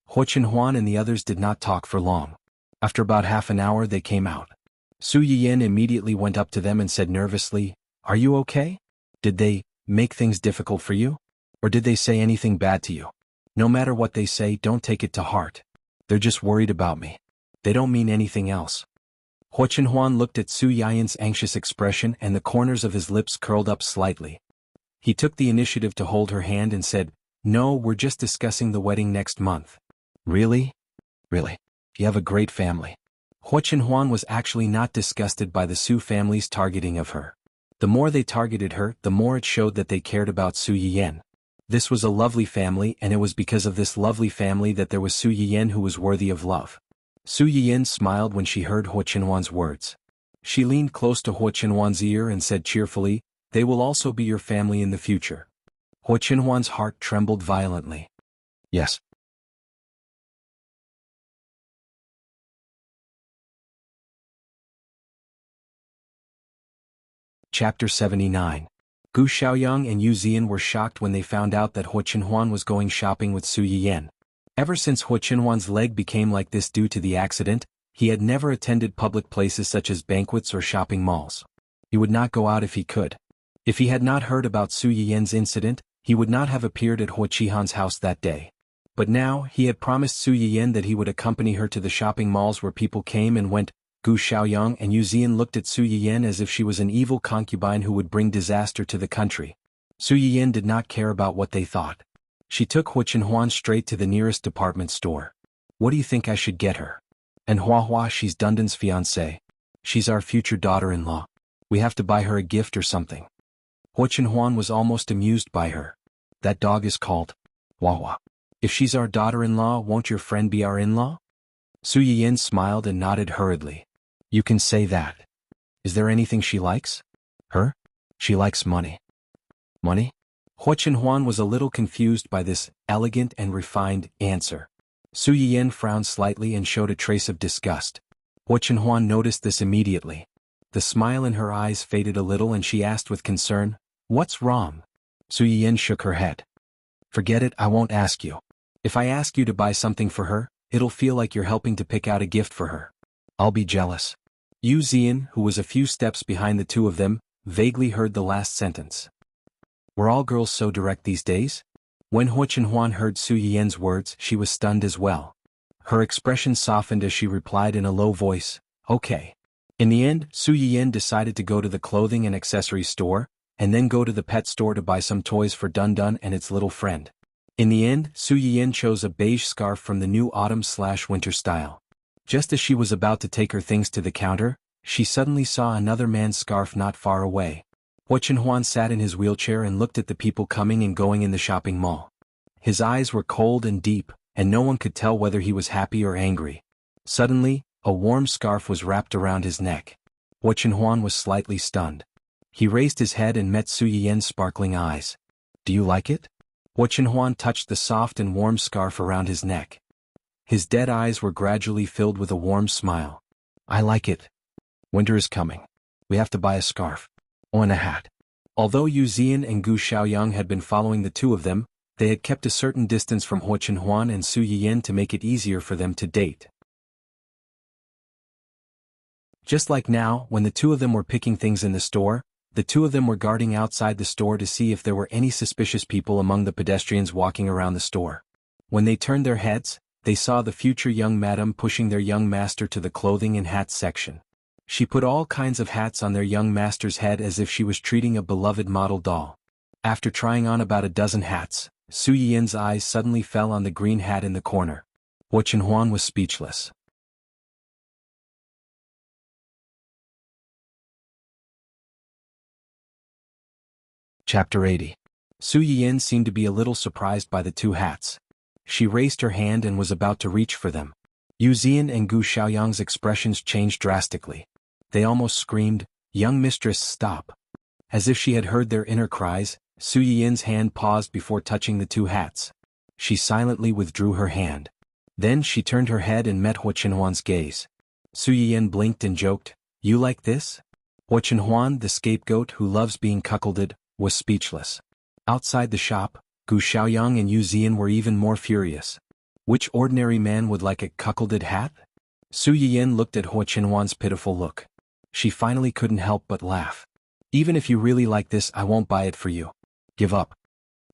Hua Chenhuan and the others did not talk for long. After about half an hour they came out. Su Yiyan immediately went up to them and said nervously, "Are you okay? Did they make things difficult for you? Or did they say anything bad to you? No matter what they say, don't take it to heart. They're just worried about me. They don't mean anything else." Hua Chenhuan looked at Su Yiyan's anxious expression and the corners of his lips curled up slightly. He took the initiative to hold her hand and said, "No, we're just discussing the wedding next month." "Really? Really? You have a great family." Hua Chenhuan was actually not disgusted by the Su family's targeting of her. The more they targeted her, the more it showed that they cared about Su Yiyan. This was a lovely family, and it was because of this lovely family that there was Su Yiyan who was worthy of love. Su Yiyan smiled when she heard Hua Chenhuan's words. She leaned close to Hua Chenhuan's ear and said cheerfully, "They will also be your family in the future." Hua Chenhuan's heart trembled violently. Yes. Chapter 79. Gu Xiaoyang and Yu Zian were shocked when they found out that Hua Chenhuan was going shopping with Su Yiyan. Ever since Hua Chenhuan's leg became like this due to the accident, he had never attended public places such as banquets or shopping malls. He would not go out if he could. If he had not heard about Su Yiyan's incident, he would not have appeared at Hua Qihan's house that day. But now, he had promised Su Yiyan that he would accompany her to the shopping malls where people came and went. Gu Xiaoyang and Yu Zian looked at Su Yiyan as if she was an evil concubine who would bring disaster to the country. Su Yiyan did not care about what they thought. She took Hua Chenhuan straight to the nearest department store. "What do you think I should get her?" "And Hua, she's Dundan's fiancée. She's our future daughter-in-law. We have to buy her a gift or something." Hua Chenhuan was almost amused by her. "That dog is called Hua. If she's our daughter-in-law, won't your friend be our in-law?" Su Yiyan smiled and nodded hurriedly. "You can say that. Is there anything she likes?" "Her? She likes money." "Money?" Hua Chenhuan was a little confused by this elegant and refined answer. Su Yiyan frowned slightly and showed a trace of disgust. Hua Chenhuan noticed this immediately. The smile in her eyes faded a little and she asked with concern, "What's wrong?" Su Yiyan shook her head. "Forget it, I won't ask you. If I ask you to buy something for her, it'll feel like you're helping to pick out a gift for her. I'll be jealous." Yu Zian, who was a few steps behind the two of them, vaguely heard the last sentence. Were all girls so direct these days? When Hua Chenhuan heard Su Yiyan's words, she was stunned as well. Her expression softened as she replied in a low voice, "Okay." In the end, Su Yiyan decided to go to the clothing and accessories store, and then go to the pet store to buy some toys for Dun Dun and its little friend. In the end, Su Yiyan chose a beige scarf from the new autumn/winter style. Just as she was about to take her things to the counter, she suddenly saw another man's scarf not far away. Hua Chenhuan sat in his wheelchair and looked at the people coming and going in the shopping mall. His eyes were cold and deep, and no one could tell whether he was happy or angry. Suddenly, a warm scarf was wrapped around his neck. Hua Chenhuan was slightly stunned. He raised his head and met Su Yiyan's sparkling eyes. "Do you like it?" Hua Chenhuan touched the soft and warm scarf around his neck. His dead eyes were gradually filled with a warm smile. "I like it. Winter is coming. We have to buy a scarf. Oh, and a hat." Although Yu Zian and Gu Xiaoyang had been following the two of them, they had kept a certain distance from Hua Chenhuan and Su Yiyan to make it easier for them to date. Just like now, when the two of them were picking things in the store, the two of them were guarding outside the store to see if there were any suspicious people among the pedestrians walking around the store. When they turned their heads, they saw the future young madam pushing their young master to the clothing and hats section. She put all kinds of hats on their young master's head as if she was treating a beloved model doll. After trying on about a dozen hats, Su Yin's eyes suddenly fell on the green hat in the corner. Hu Chenhuan was speechless. Chapter 80. Su Yin seemed to be a little surprised by the two hats. She raised her hand and was about to reach for them. Yu Zian and Gu Xiaoyang's expressions changed drastically. They almost screamed, "Young mistress, stop." As if she had heard their inner cries, Su Yin's hand paused before touching the two hats. She silently withdrew her hand. Then she turned her head and met Hu Chenhuan's gaze. Su Yin blinked and joked, "You like this?" Hu Chenhuan, the scapegoat who loves being cuckolded, was speechless. Outside the shop, Gu Xiaoyang and Yu Zian were even more furious. Which ordinary man would like a cuckolded hat? Su Yin looked at Hu Chenhuan's pitiful look. She finally couldn't help but laugh. "Even if you really like this, I won't buy it for you. Give up."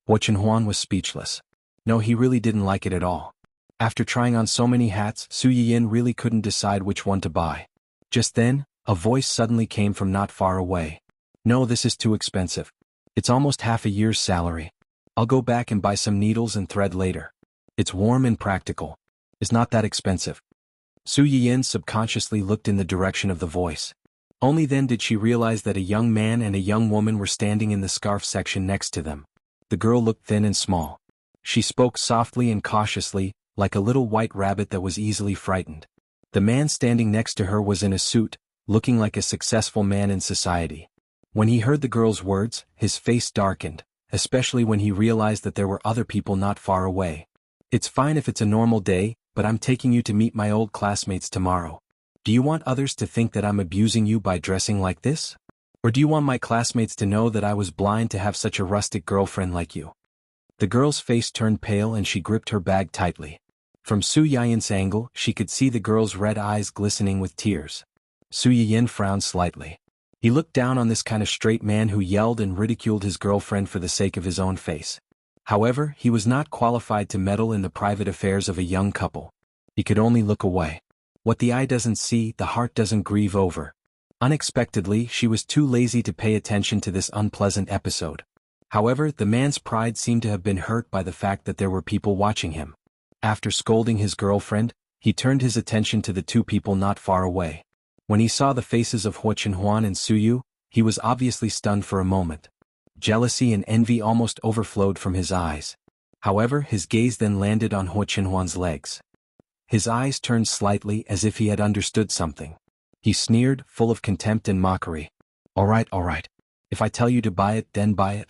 Hu Chenhuan was speechless. No, he really didn't like it at all. After trying on so many hats, Su Yin really couldn't decide which one to buy. Just then, a voice suddenly came from not far away. "No, this is too expensive. It's almost half a year's salary. I'll go back and buy some needles and thread later. It's warm and practical. It's not that expensive." Su Yin subconsciously looked in the direction of the voice. Only then did she realize that a young man and a young woman were standing in the scarf section next to them. The girl looked thin and small. She spoke softly and cautiously, like a little white rabbit that was easily frightened. The man standing next to her was in a suit, looking like a successful man in society. When he heard the girl's words, his face darkened, especially when he realized that there were other people not far away. "It's fine if it's a normal day, but I'm taking you to meet my old classmates tomorrow. Do you want others to think that I'm abusing you by dressing like this? Or do you want my classmates to know that I was blind to have such a rustic girlfriend like you?" The girl's face turned pale and she gripped her bag tightly. From Su Yin's angle, she could see the girl's red eyes glistening with tears. Su Yin frowned slightly. He looked down on this kind of straight man who yelled and ridiculed his girlfriend for the sake of his own face. However, he was not qualified to meddle in the private affairs of a young couple. He could only look away. What the eye doesn't see, the heart doesn't grieve over. Unexpectedly, she was too lazy to pay attention to this unpleasant episode. However, the man's pride seemed to have been hurt by the fact that there were people watching him. After scolding his girlfriend, he turned his attention to the two people not far away. When he saw the faces of Hu Chenhuan and Su Yu, he was obviously stunned for a moment. Jealousy and envy almost overflowed from his eyes. However, his gaze then landed on Hu Chenhuan's legs. His eyes turned slightly as if he had understood something. He sneered, full of contempt and mockery. All right. If I tell you to buy it, then buy it."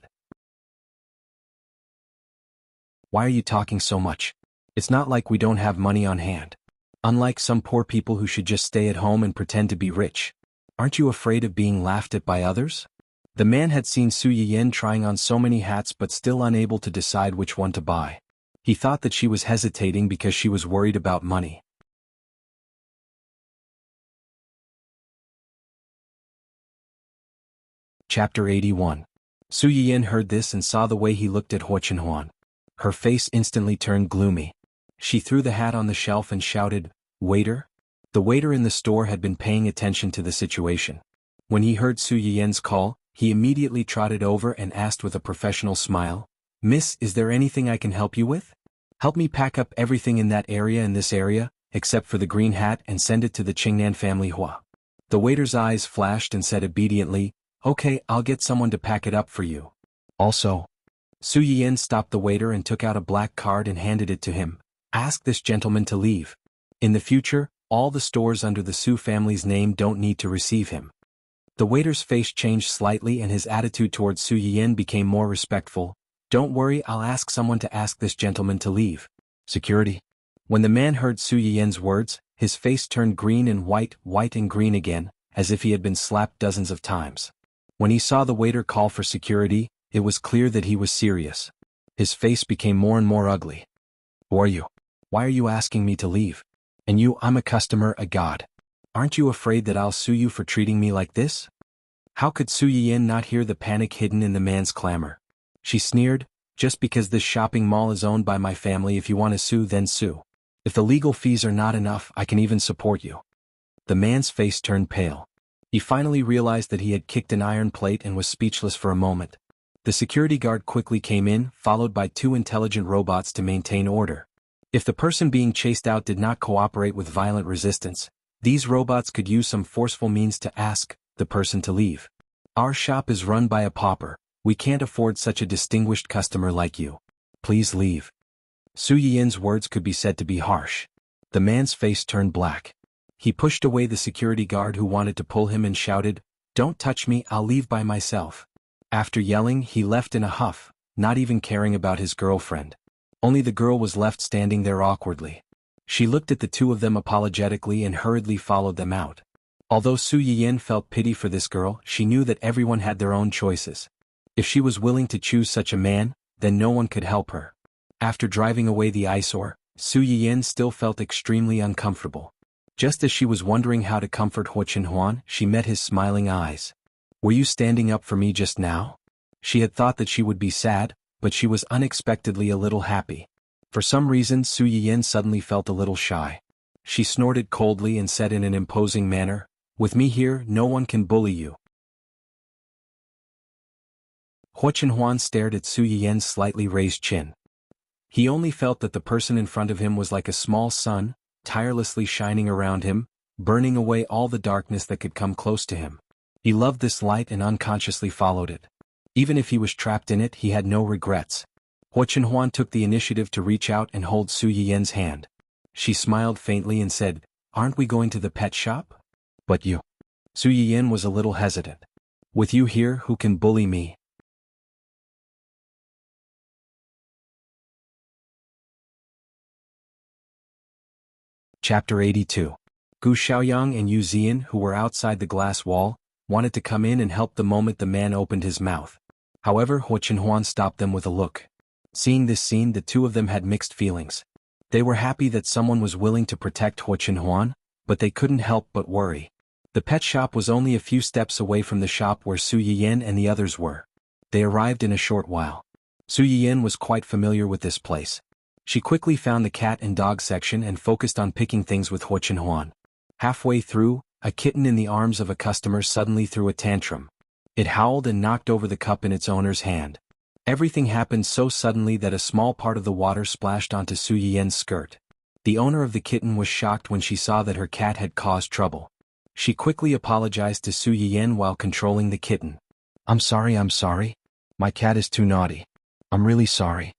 "Why are you talking so much? It's not like we don't have money on hand. Unlike some poor people who should just stay at home and pretend to be rich. Aren't you afraid of being laughed at by others?" The man had seen Su Yin trying on so many hats but still unable to decide which one to buy. He thought that she was hesitating because she was worried about money. Chapter 81. Su Yin heard this and saw the way he looked at Hu Chenhuan. Her face instantly turned gloomy. She threw the hat on the shelf and shouted, "Waiter?" The waiter in the store had been paying attention to the situation. When he heard Su Yin's call, he immediately trotted over and asked with a professional smile, "Miss, is there anything I can help you with? Help me pack up everything in that area and this area, except for the green hat, and send it to the Qingnan family Hua." The waiter's eyes flashed and said obediently, "Okay, I'll get someone to pack it up for you." Also, Su Yin stopped the waiter and took out a black card and handed it to him. "Ask this gentleman to leave. In the future, all the stores under the Su family's name don't need to receive him." The waiter's face changed slightly and his attitude towards Su Yin became more respectful. "Don't worry, I'll ask someone to ask this gentleman to leave. Security." When the man heard Su Yin's words, his face turned green and white and green again, as if he had been slapped dozens of times. When he saw the waiter call for security, it was clear that he was serious. His face became more and more ugly. "Who are you? Why are you asking me to leave? And you, I'm a customer, a god. Aren't you afraid that I'll sue you for treating me like this?" How could Su Yin not hear the panic hidden in the man's clamor? She sneered, "Just because this shopping mall is owned by my family, if you want to sue, then sue. If the legal fees are not enough, I can even support you." The man's face turned pale. He finally realized that he had kicked an iron plate and was speechless for a moment. The security guard quickly came in, followed by 2 intelligent robots to maintain order. If the person being chased out did not cooperate with violent resistance, these robots could use some forceful means to ask the person to leave. Our shop is run by a pauper. We can't afford such a distinguished customer like you. Please leave. Su Yin's words could be said to be harsh. The man's face turned black. He pushed away the security guard who wanted to pull him and shouted, "Don't touch me, I'll leave by myself." After yelling, he left in a huff, not even caring about his girlfriend. Only the girl was left standing there awkwardly. She looked at the 2 of them apologetically and hurriedly followed them out. Although Su Yin felt pity for this girl, she knew that everyone had their own choices. If she was willing to choose such a man, then no one could help her. After driving away the eyesore, Su Yin still felt extremely uncomfortable. Just as she was wondering how to comfort Huo Chenhuan, she met his smiling eyes. "Were you standing up for me just now?" She had thought that she would be sad, but she was unexpectedly a little happy. For some reason Su Yin suddenly felt a little shy. She snorted coldly and said in an imposing manner, "With me here, no one can bully you." Huo Chenhuan stared at Su Yin's slightly raised chin. He only felt that the person in front of him was like a small sun, tirelessly shining around him, burning away all the darkness that could come close to him. He loved this light and unconsciously followed it. Even if he was trapped in it, he had no regrets. Huo Chenhuan took the initiative to reach out and hold Su Yin's hand. She smiled faintly and said, "Aren't we going to the pet shop?" "But you." Su Yin was a little hesitant. "With you here, who can bully me?" Chapter 82. Gu Xiaoyang and Yu Zian, who were outside the glass wall, wanted to come in and help the moment the man opened his mouth. However, Huo Chenhuan stopped them with a look. Seeing this scene, the 2 of them had mixed feelings. They were happy that someone was willing to protect Huo Chenhuan, but they couldn't help but worry. The pet shop was only a few steps away from the shop where Su Yin and the others were. They arrived in a short while. Su Yin was quite familiar with this place. She quickly found the cat and dog section and focused on picking things with Huo Chenhuan. Halfway through, a kitten in the arms of a customer suddenly threw a tantrum. It howled and knocked over the cup in its owner's hand. Everything happened so suddenly that a small part of the water splashed onto Su Yin's skirt. The owner of the kitten was shocked when she saw that her cat had caused trouble. She quickly apologized to Su Yin while controlling the kitten. I'm sorry. My cat is too naughty. I'm really sorry."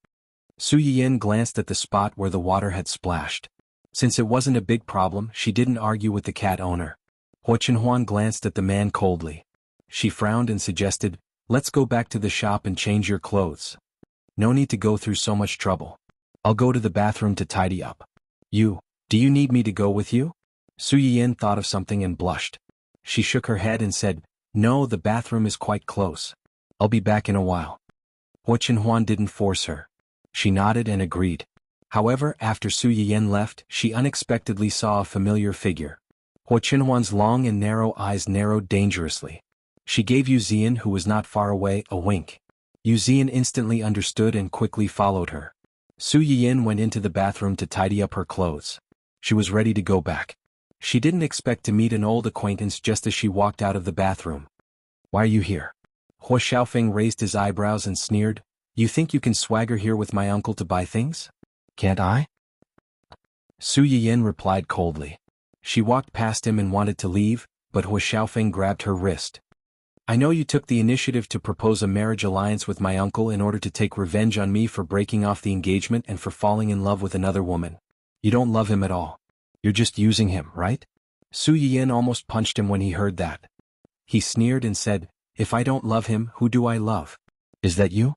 Su Yin glanced at the spot where the water had splashed. Since it wasn't a big problem, she didn't argue with the cat owner. Huo Chenhuan glanced at the man coldly. She frowned and suggested, "Let's go back to the shop and change your clothes. No need to go through so much trouble. I'll go to the bathroom to tidy up." Do you need me to go with you?" Su Yin thought of something and blushed. She shook her head and said, "No, the bathroom is quite close. I'll be back in a while." Huo Chenhuan didn't force her. She nodded and agreed. However, after Su Yin left, she unexpectedly saw a familiar figure. Huo Chenhuan's long and narrow eyes narrowed dangerously. She gave Yu Zian, who was not far away, a wink. Yu Zian instantly understood and quickly followed her. Su Yin went into the bathroom to tidy up her clothes. She was ready to go back. She didn't expect to meet an old acquaintance just as she walked out of the bathroom. "Why are you here?" Huo Xiaofeng raised his eyebrows and sneered, "You think you can swagger here with my uncle to buy things? Can't I?" Su Yin replied coldly. She walked past him and wanted to leave, but Huo Xiaofeng grabbed her wrist. "I know you took the initiative to propose a marriage alliance with my uncle in order to take revenge on me for breaking off the engagement and for falling in love with another woman. You don't love him at all. You're just using him, right?" Su Yin almost punched him when he heard that. He sneered and said, "If I don't love him, who do I love? Is that you?"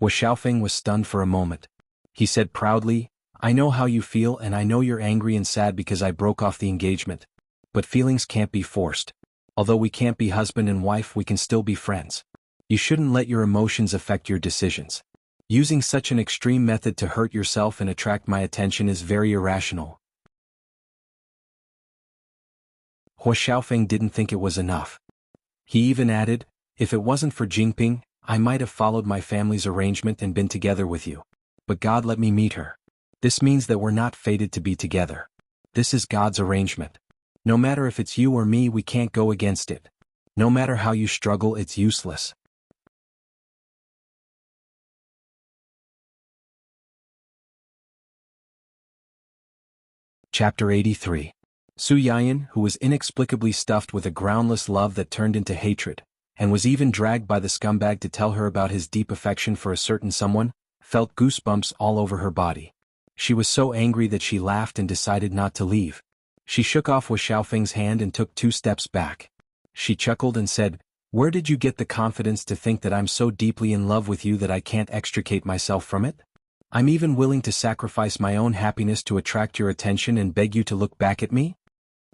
Huo Xiaofeng was stunned for a moment. He said proudly, "I know how you feel and I know you're angry and sad because I broke off the engagement. But feelings can't be forced. Although we can't be husband and wife, we can still be friends. You shouldn't let your emotions affect your decisions. Using such an extreme method to hurt yourself and attract my attention is very irrational." Huo Xiaofeng didn't think it was enough. He even added, "If it wasn't for Jingping, I might have followed my family's arrangement and been together with you. But God let me meet her. This means that we're not fated to be together. This is God's arrangement. No matter if it's you or me, we can't go against it. No matter how you struggle, it's useless." Chapter 83. Su Yian, who was inexplicably stuffed with a groundless love that turned into hatred, and was even dragged by the scumbag to tell her about his deep affection for a certain someone, felt goosebumps all over her body. She was so angry that she laughed and decided not to leave. She shook off Wu Xiaofeng's hand and took 2 steps back. She chuckled and said, "Where did you get the confidence to think that I'm so deeply in love with you that I can't extricate myself from it? I'm even willing to sacrifice my own happiness to attract your attention and beg you to look back at me?"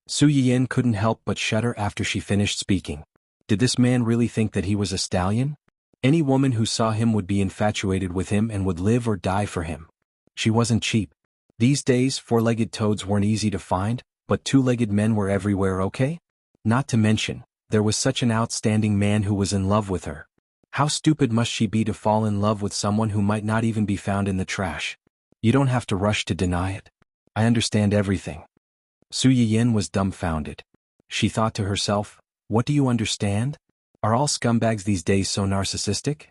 Su Yiyan couldn't help but shudder after she finished speaking. Did this man really think that he was a stallion? Any woman who saw him would be infatuated with him and would live or die for him. She wasn't cheap. These days 4-legged toads weren't easy to find, but 2-legged men were everywhere, okay? Not to mention, there was such an outstanding man who was in love with her. How stupid must she be to fall in love with someone who might not even be found in the trash? You don't have to rush to deny it. I understand everything. Su Yiyan was dumbfounded. She thought to herself, what do you understand? Are all scumbags these days so narcissistic?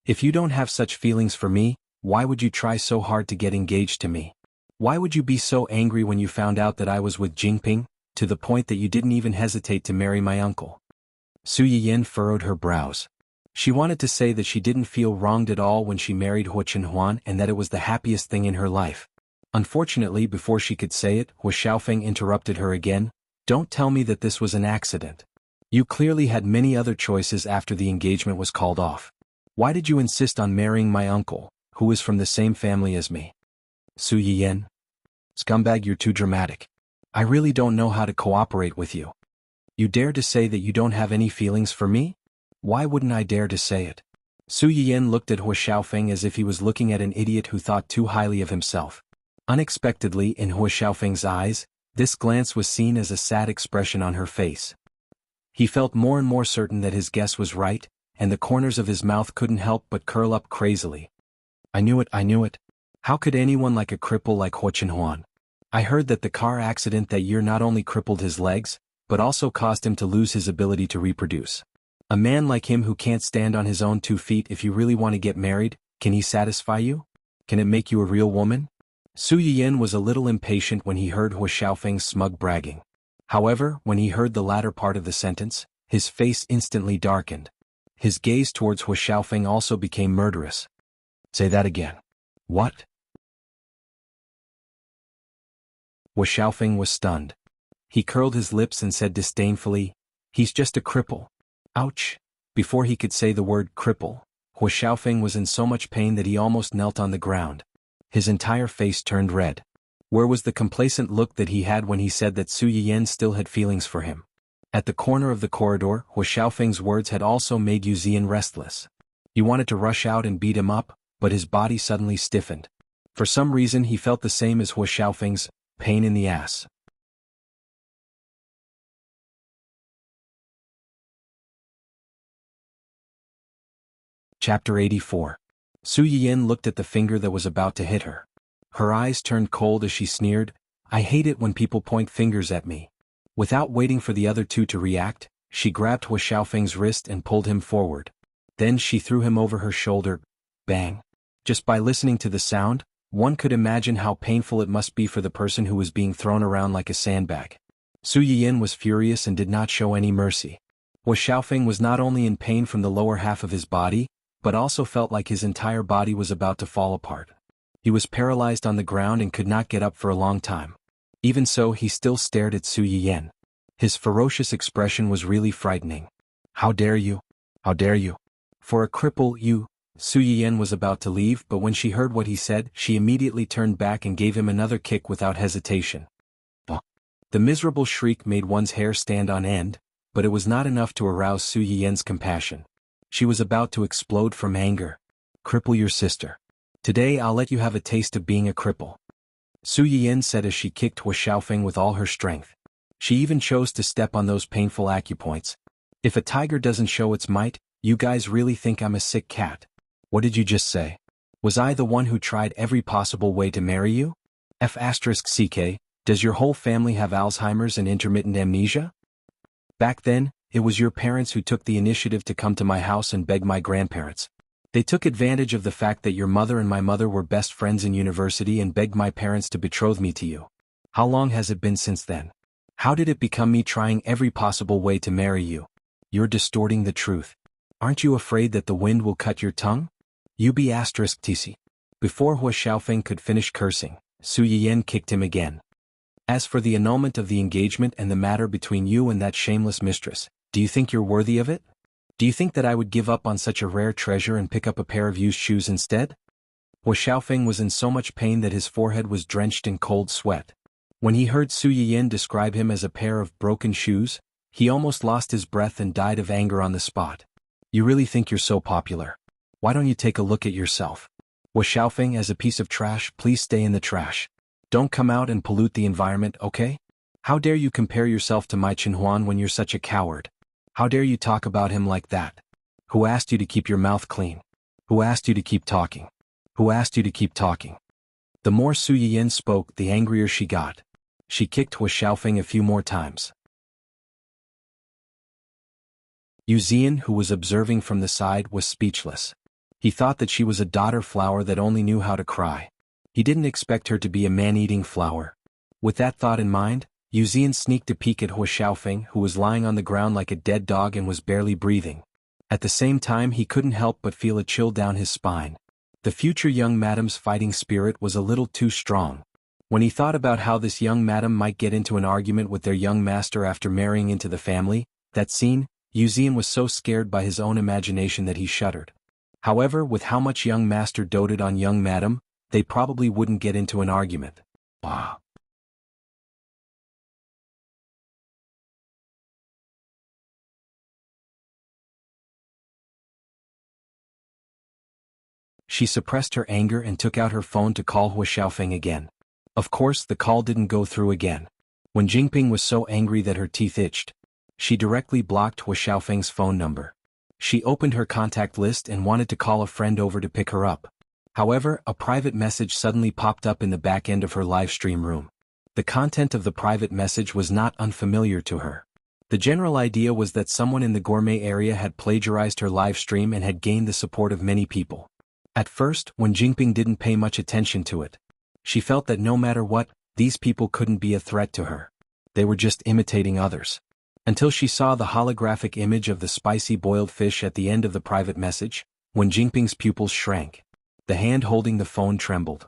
If you don't have such feelings for me, why would you try so hard to get engaged to me? Why would you be so angry when you found out that I was with Jingping, to the point that you didn't even hesitate to marry my uncle? Su Yiyan furrowed her brows. She wanted to say that she didn't feel wronged at all when she married Hu Chenhuan and that it was the happiest thing in her life. Unfortunately, before she could say it, Wu Xiaofeng interrupted her again. Don't tell me that this was an accident. You clearly had many other choices after the engagement was called off. Why did you insist on marrying my uncle, who is from the same family as me? Su Yiyan. Scumbag, you're too dramatic. I really don't know how to cooperate with you. You dare to say that you don't have any feelings for me? Why wouldn't I dare to say it? Su Yiyan looked at Hu Xiaofeng as if he was looking at an idiot who thought too highly of himself. Unexpectedly, in Hu Xiaofeng's eyes, this glance was seen as a sad expression on her face. He felt more and more certain that his guess was right, and the corners of his mouth couldn't help but curl up crazily. I knew it. How could anyone like a cripple like Hu Chenhuan? I heard that the car accident that year not only crippled his legs, but also caused him to lose his ability to reproduce. A man like him who can't stand on his own 2 feet, if you really want to get married, can he satisfy you? Can it make you a real woman? Su Yiyan was a little impatient when he heard Hu Xiaofeng's smug bragging. However, when he heard the latter part of the sentence, his face instantly darkened. His gaze towards Hu Xiaofeng also became murderous. Say that again. What? Wu Xiaofeng was stunned. He curled his lips and said disdainfully, "He's just a cripple." Ouch! Before he could say the word cripple, Hu Xiaofeng was in so much pain that he almost knelt on the ground. His entire face turned red. Where was the complacent look that he had when he said that Su Yiyan still had feelings for him? At the corner of the corridor, Hu Xiaofeng's words had also made Yu Zian restless. He wanted to rush out and beat him up, but his body suddenly stiffened. For some reason he felt the same as Hu Xiaofeng's pain in the ass. Chapter 84. Su Yiyan looked at the finger that was about to hit her. Her eyes turned cold as she sneered, "I hate it when people point fingers at me." Without waiting for the other 2 to react, she grabbed Hu Xiaofeng's wrist and pulled him forward. Then she threw him over her shoulder. Bang! Just by listening to the sound, one could imagine how painful it must be for the person who was being thrown around like a sandbag. Su Yiyan was furious and did not show any mercy. Hu Xiaofeng was not only in pain from the lower half of his body, but also felt like his entire body was about to fall apart. He was paralyzed on the ground and could not get up for a long time. Even so, he still stared at Su Yiyan. His ferocious expression was really frightening. How dare you? How dare you? For a cripple, you... Su Yiyan was about to leave, but when she heard what he said, she immediately turned back and gave him another kick without hesitation. The miserable shriek made one's hair stand on end, but it was not enough to arouse Su Yiyan's compassion. She was about to explode from anger. Cripple your sister. Today I'll let you have a taste of being a cripple. Su Yiyan said as she kicked Hu Xiaofeng with all her strength. She even chose to step on those painful acupoints. If a tiger doesn't show its might, you guys really think I'm a sick cat? What did you just say? Was I the one who tried every possible way to marry you? F***ck, does your whole family have Alzheimer's and intermittent amnesia? Back then, it was your parents who took the initiative to come to my house and beg my grandparents. They took advantage of the fact that your mother and my mother were best friends in university and begged my parents to betroth me to you. How long has it been since then? How did it become me trying every possible way to marry you? You're distorting the truth. Aren't you afraid that the wind will cut your tongue? TC. Before Hua Xiaofeng could finish cursing, Su Yiyan kicked him again. As for the annulment of the engagement and the matter between you and that shameless mistress, do you think you're worthy of it? Do you think that I would give up on such a rare treasure and pick up a pair of used shoes instead? Hua Xiaofeng was in so much pain that his forehead was drenched in cold sweat. When he heard Su Yiyan describe him as a pair of broken shoes, he almost lost his breath and died of anger on the spot. You really think you're so popular? Why don't you take a look at yourself? Hua Xiaofeng, as a piece of trash, please stay in the trash. Don't come out and pollute the environment, okay? How dare you compare yourself to my Qinhuan when you're such a coward? How dare you talk about him like that? Who asked you to keep your mouth clean? Who asked you to keep talking? Who asked you to keep talking? The more Su Yiyan spoke, the angrier she got. She kicked Hua Xiaofeng a few more times. Yu Zian, who was observing from the side, was speechless. He thought that she was a daughter flower that only knew how to cry. He didn't expect her to be a man-eating flower. With that thought in mind, Yu Zian sneaked a peek at Hua Xiaofeng, who was lying on the ground like a dead dog and was barely breathing. At the same time, he couldn't help but feel a chill down his spine. The future young madam's fighting spirit was a little too strong. When he thought about how this young madam might get into an argument with their young master after marrying into the family, that scene, Yu Zian was so scared by his own imagination that he shuddered. However, with how much young master doted on young madam, they probably wouldn't get into an argument. Wow. She suppressed her anger and took out her phone to call Hua Xiaofeng again. Of course, the call didn't go through again. When Jingping was so angry that her teeth itched, she directly blocked Hua Xiaofeng's phone number. She opened her contact list and wanted to call a friend over to pick her up. However, a private message suddenly popped up in the back end of her live stream room. The content of the private message was not unfamiliar to her. The general idea was that someone in the gourmet area had plagiarized her live stream and had gained the support of many people. At first, when Jingping didn't pay much attention to it, she felt that no matter what, these people couldn't be a threat to her. They were just imitating others. Until she saw the holographic image of the spicy boiled fish at the end of the private message, when Jingping's pupils shrank. The hand holding the phone trembled.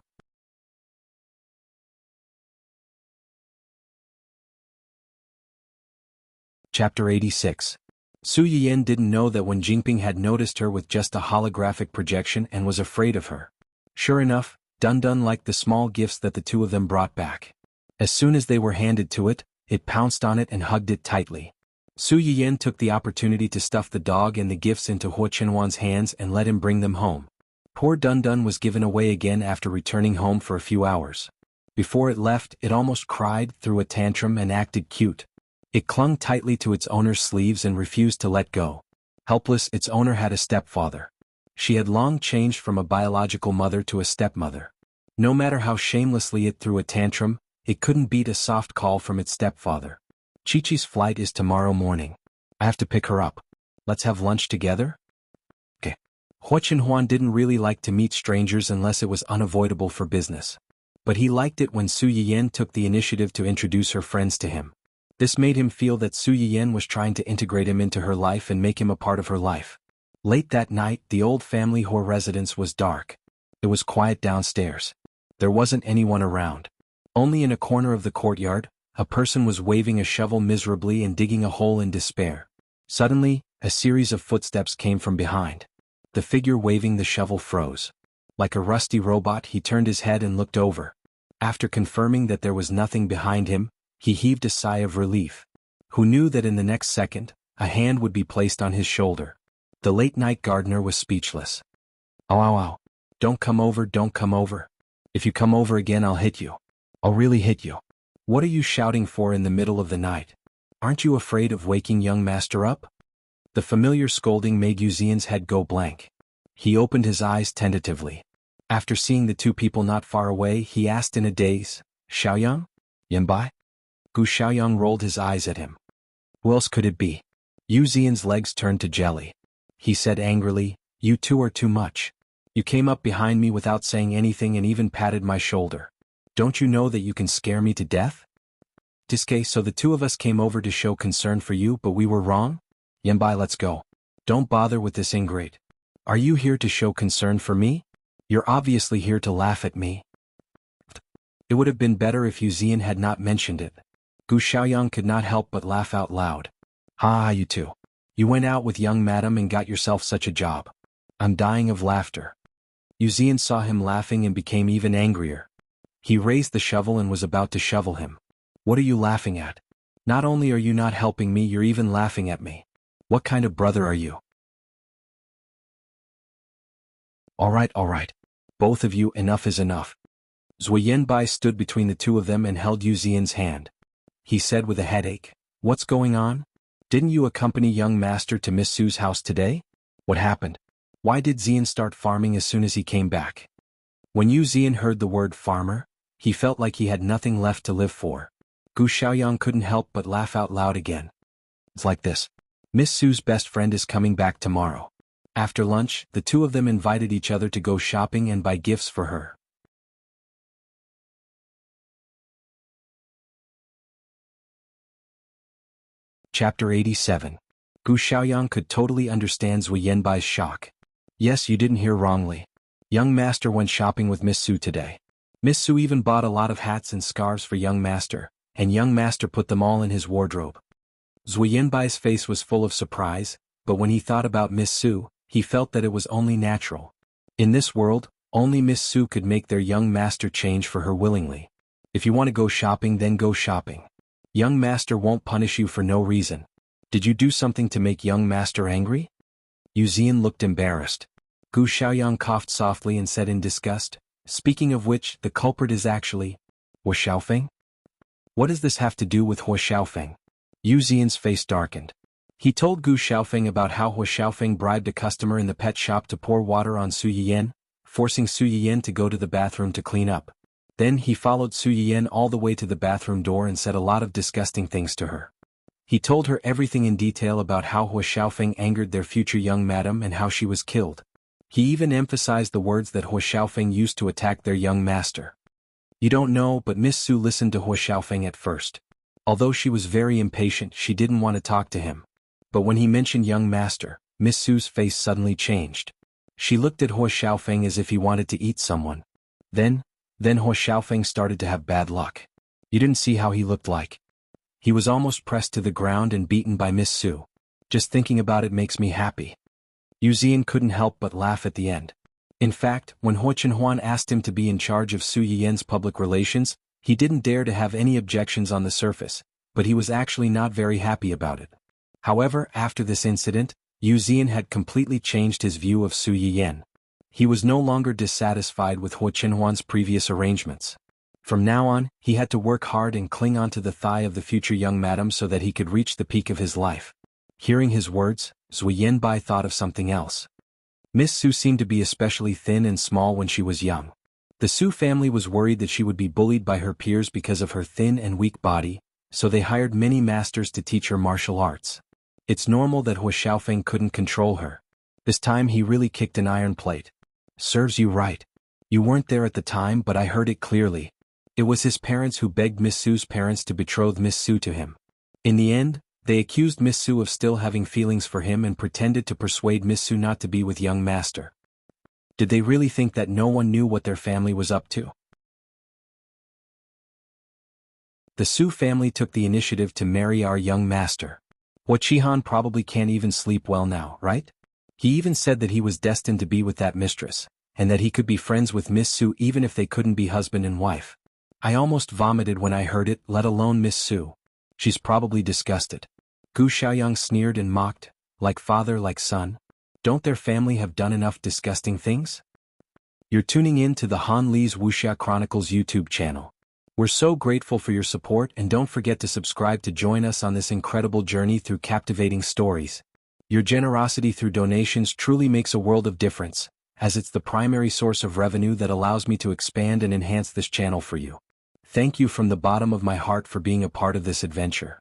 Chapter 86. Su Yiyan didn't know that when Jingping had noticed her with just a holographic projection and was afraid of her. Sure enough, Dun liked the small gifts that the two of them brought back. As soon as they were handed to it, it pounced on it and hugged it tightly. Su Yiyan took the opportunity to stuff the dog and the gifts into Hua Chenhuan's hands and let him bring them home. Poor Dun was given away again after returning home for a few hours. Before it left, it almost cried, threw a tantrum and acted cute. It clung tightly to its owner's sleeves and refused to let go. Helpless, its owner had a stepfather. She had long changed from a biological mother to a stepmother. No matter how shamelessly it threw a tantrum, it couldn't beat a soft call from its stepfather. Chi-Chi's flight is tomorrow morning. I have to pick her up. Let's have lunch together? Okay. Hua Chenhuan didn't really like to meet strangers unless it was unavoidable for business. But he liked it when Su Yiyan took the initiative to introduce her friends to him. This made him feel that Su Yiyan was trying to integrate him into her life and make him a part of her life. Late that night, the old family Hua residence was dark. It was quiet downstairs. There wasn't anyone around. Only in a corner of the courtyard, a person was waving a shovel miserably and digging a hole in despair. Suddenly, a series of footsteps came from behind. The figure waving the shovel froze. Like a rusty robot, he turned his head and looked over. After confirming that there was nothing behind him, he heaved a sigh of relief. Who knew that in the next second, a hand would be placed on his shoulder? The late-night gardener was speechless. Ow. Don't come over. If you come over again, I'll hit you. I'll really hit you. What are you shouting for in the middle of the night? Aren't you afraid of waking young master up? The familiar scolding made Yu Zian's head go blank. He opened his eyes tentatively. After seeing the two people not far away, he asked in a daze, Xiaoyang? Yanbai? Gu Xiaoyang rolled his eyes at him. Who else could it be? Yu Zian's legs turned to jelly. He said angrily, You two are too much. You came up behind me without saying anything and even patted my shoulder. Don't you know that you can scare me to death? Diske, so the two of us came over to show concern for you, but we were wrong? Yenbai, let's go. Don't bother with this ingrate. Are you here to show concern for me? You're obviously here to laugh at me. It would have been better if Yu Zian had not mentioned it. Gu Xiaoyang could not help but laugh out loud. Ha, you two. You went out with young madam and got yourself such a job. I'm dying of laughter. Yu Zian saw him laughing and became even angrier. He raised the shovel and was about to shovel him. What are you laughing at? Not only are you not helping me, you're even laughing at me. What kind of brother are you? All right. Both of you, enough is enough. Zui Yanbai stood between the two of them and held Yu Zian's hand. He said with a headache, "What's going on? Didn't you accompany young master to Miss Su's house today? What happened? Why did Zian start farming as soon as he came back?" When Yu Zian heard the word farmer, he felt like he had nothing left to live for. Gu Xiaoyang couldn't help but laugh out loud again. It's like this. Miss Su's best friend is coming back tomorrow. After lunch, the two of them invited each other to go shopping and buy gifts for her. Chapter 87. Gu Xiaoyang could totally understand Zui Yanbai's shock. Yes, you didn't hear wrongly. Young master went shopping with Miss Su today. Miss Su even bought a lot of hats and scarves for young master, and young master put them all in his wardrobe. Zui Yanbai's face was full of surprise, but when he thought about Miss Su, he felt that it was only natural. In this world, only Miss Su could make their young master change for her willingly. If you want to go shopping, then go shopping. Young master won't punish you for no reason. Did you do something to make young master angry? Yu Zian looked embarrassed. Gu Xiaoyang coughed softly and said in disgust, "Speaking of which, the culprit is actually Hua Xiaofeng? What does this have to do with Hua Xiaofeng?" Yu Zian's face darkened. He told Gu Xiaofeng about how Hua Xiaofeng bribed a customer in the pet shop to pour water on Su Yiyan, forcing Su Yiyan to go to the bathroom to clean up. Then he followed Su Yiyan all the way to the bathroom door and said a lot of disgusting things to her. He told her everything in detail about how Hua Xiaofeng angered their future young madam and how she was killed. He even emphasized the words that Hua Xiaofeng used to attack their young master. You don't know, but Miss Su listened to Hua Xiaofeng at first. Although she was very impatient, she didn't want to talk to him. But when he mentioned young master, Miss Su's face suddenly changed. She looked at Hua Xiaofeng as if he wanted to eat someone. Then Hua Xiaofeng started to have bad luck. You didn't see how he looked like. He was almost pressed to the ground and beaten by Miss Su. Just thinking about it makes me happy. Yu Zian couldn't help but laugh at the end. In fact, when Hua Chenhuan asked him to be in charge of Su Yiyan's public relations, he didn't dare to have any objections on the surface, but he was actually not very happy about it. However, after this incident, Yu Zian had completely changed his view of Su Yiyan. He was no longer dissatisfied with Hua Chenhuan's previous arrangements. From now on, he had to work hard and cling onto the thigh of the future young madam so that he could reach the peak of his life. Hearing his words, Zui Yanbai thought of something else. Miss Su seemed to be especially thin and small when she was young. The Su family was worried that she would be bullied by her peers because of her thin and weak body, so they hired many masters to teach her martial arts. It's normal that Hua Xiaofeng couldn't control her. This time he really kicked an iron plate. Serves you right. You weren't there at the time, but I heard it clearly. It was his parents who begged Miss Su's parents to betroth Miss Su to him. In the end, they accused Miss Su of still having feelings for him and pretended to persuade Miss Su not to be with young master. Did they really think that no one knew what their family was up to? The Su family took the initiative to marry our young master. Hua Qihan probably can't even sleep well now, right? He even said that he was destined to be with that mistress, and that he could be friends with Miss Su even if they couldn't be husband and wife. I almost vomited when I heard it, let alone Miss Su. She's probably disgusted. Gu Xiaoyang sneered and mocked, like father like son. Don't their family have done enough disgusting things? You're tuning in to the Han Li's Wuxia Chronicles YouTube channel. We're so grateful for your support, and don't forget to subscribe to join us on this incredible journey through captivating stories. Your generosity through donations truly makes a world of difference, as it's the primary source of revenue that allows me to expand and enhance this channel for you. Thank you from the bottom of my heart for being a part of this adventure.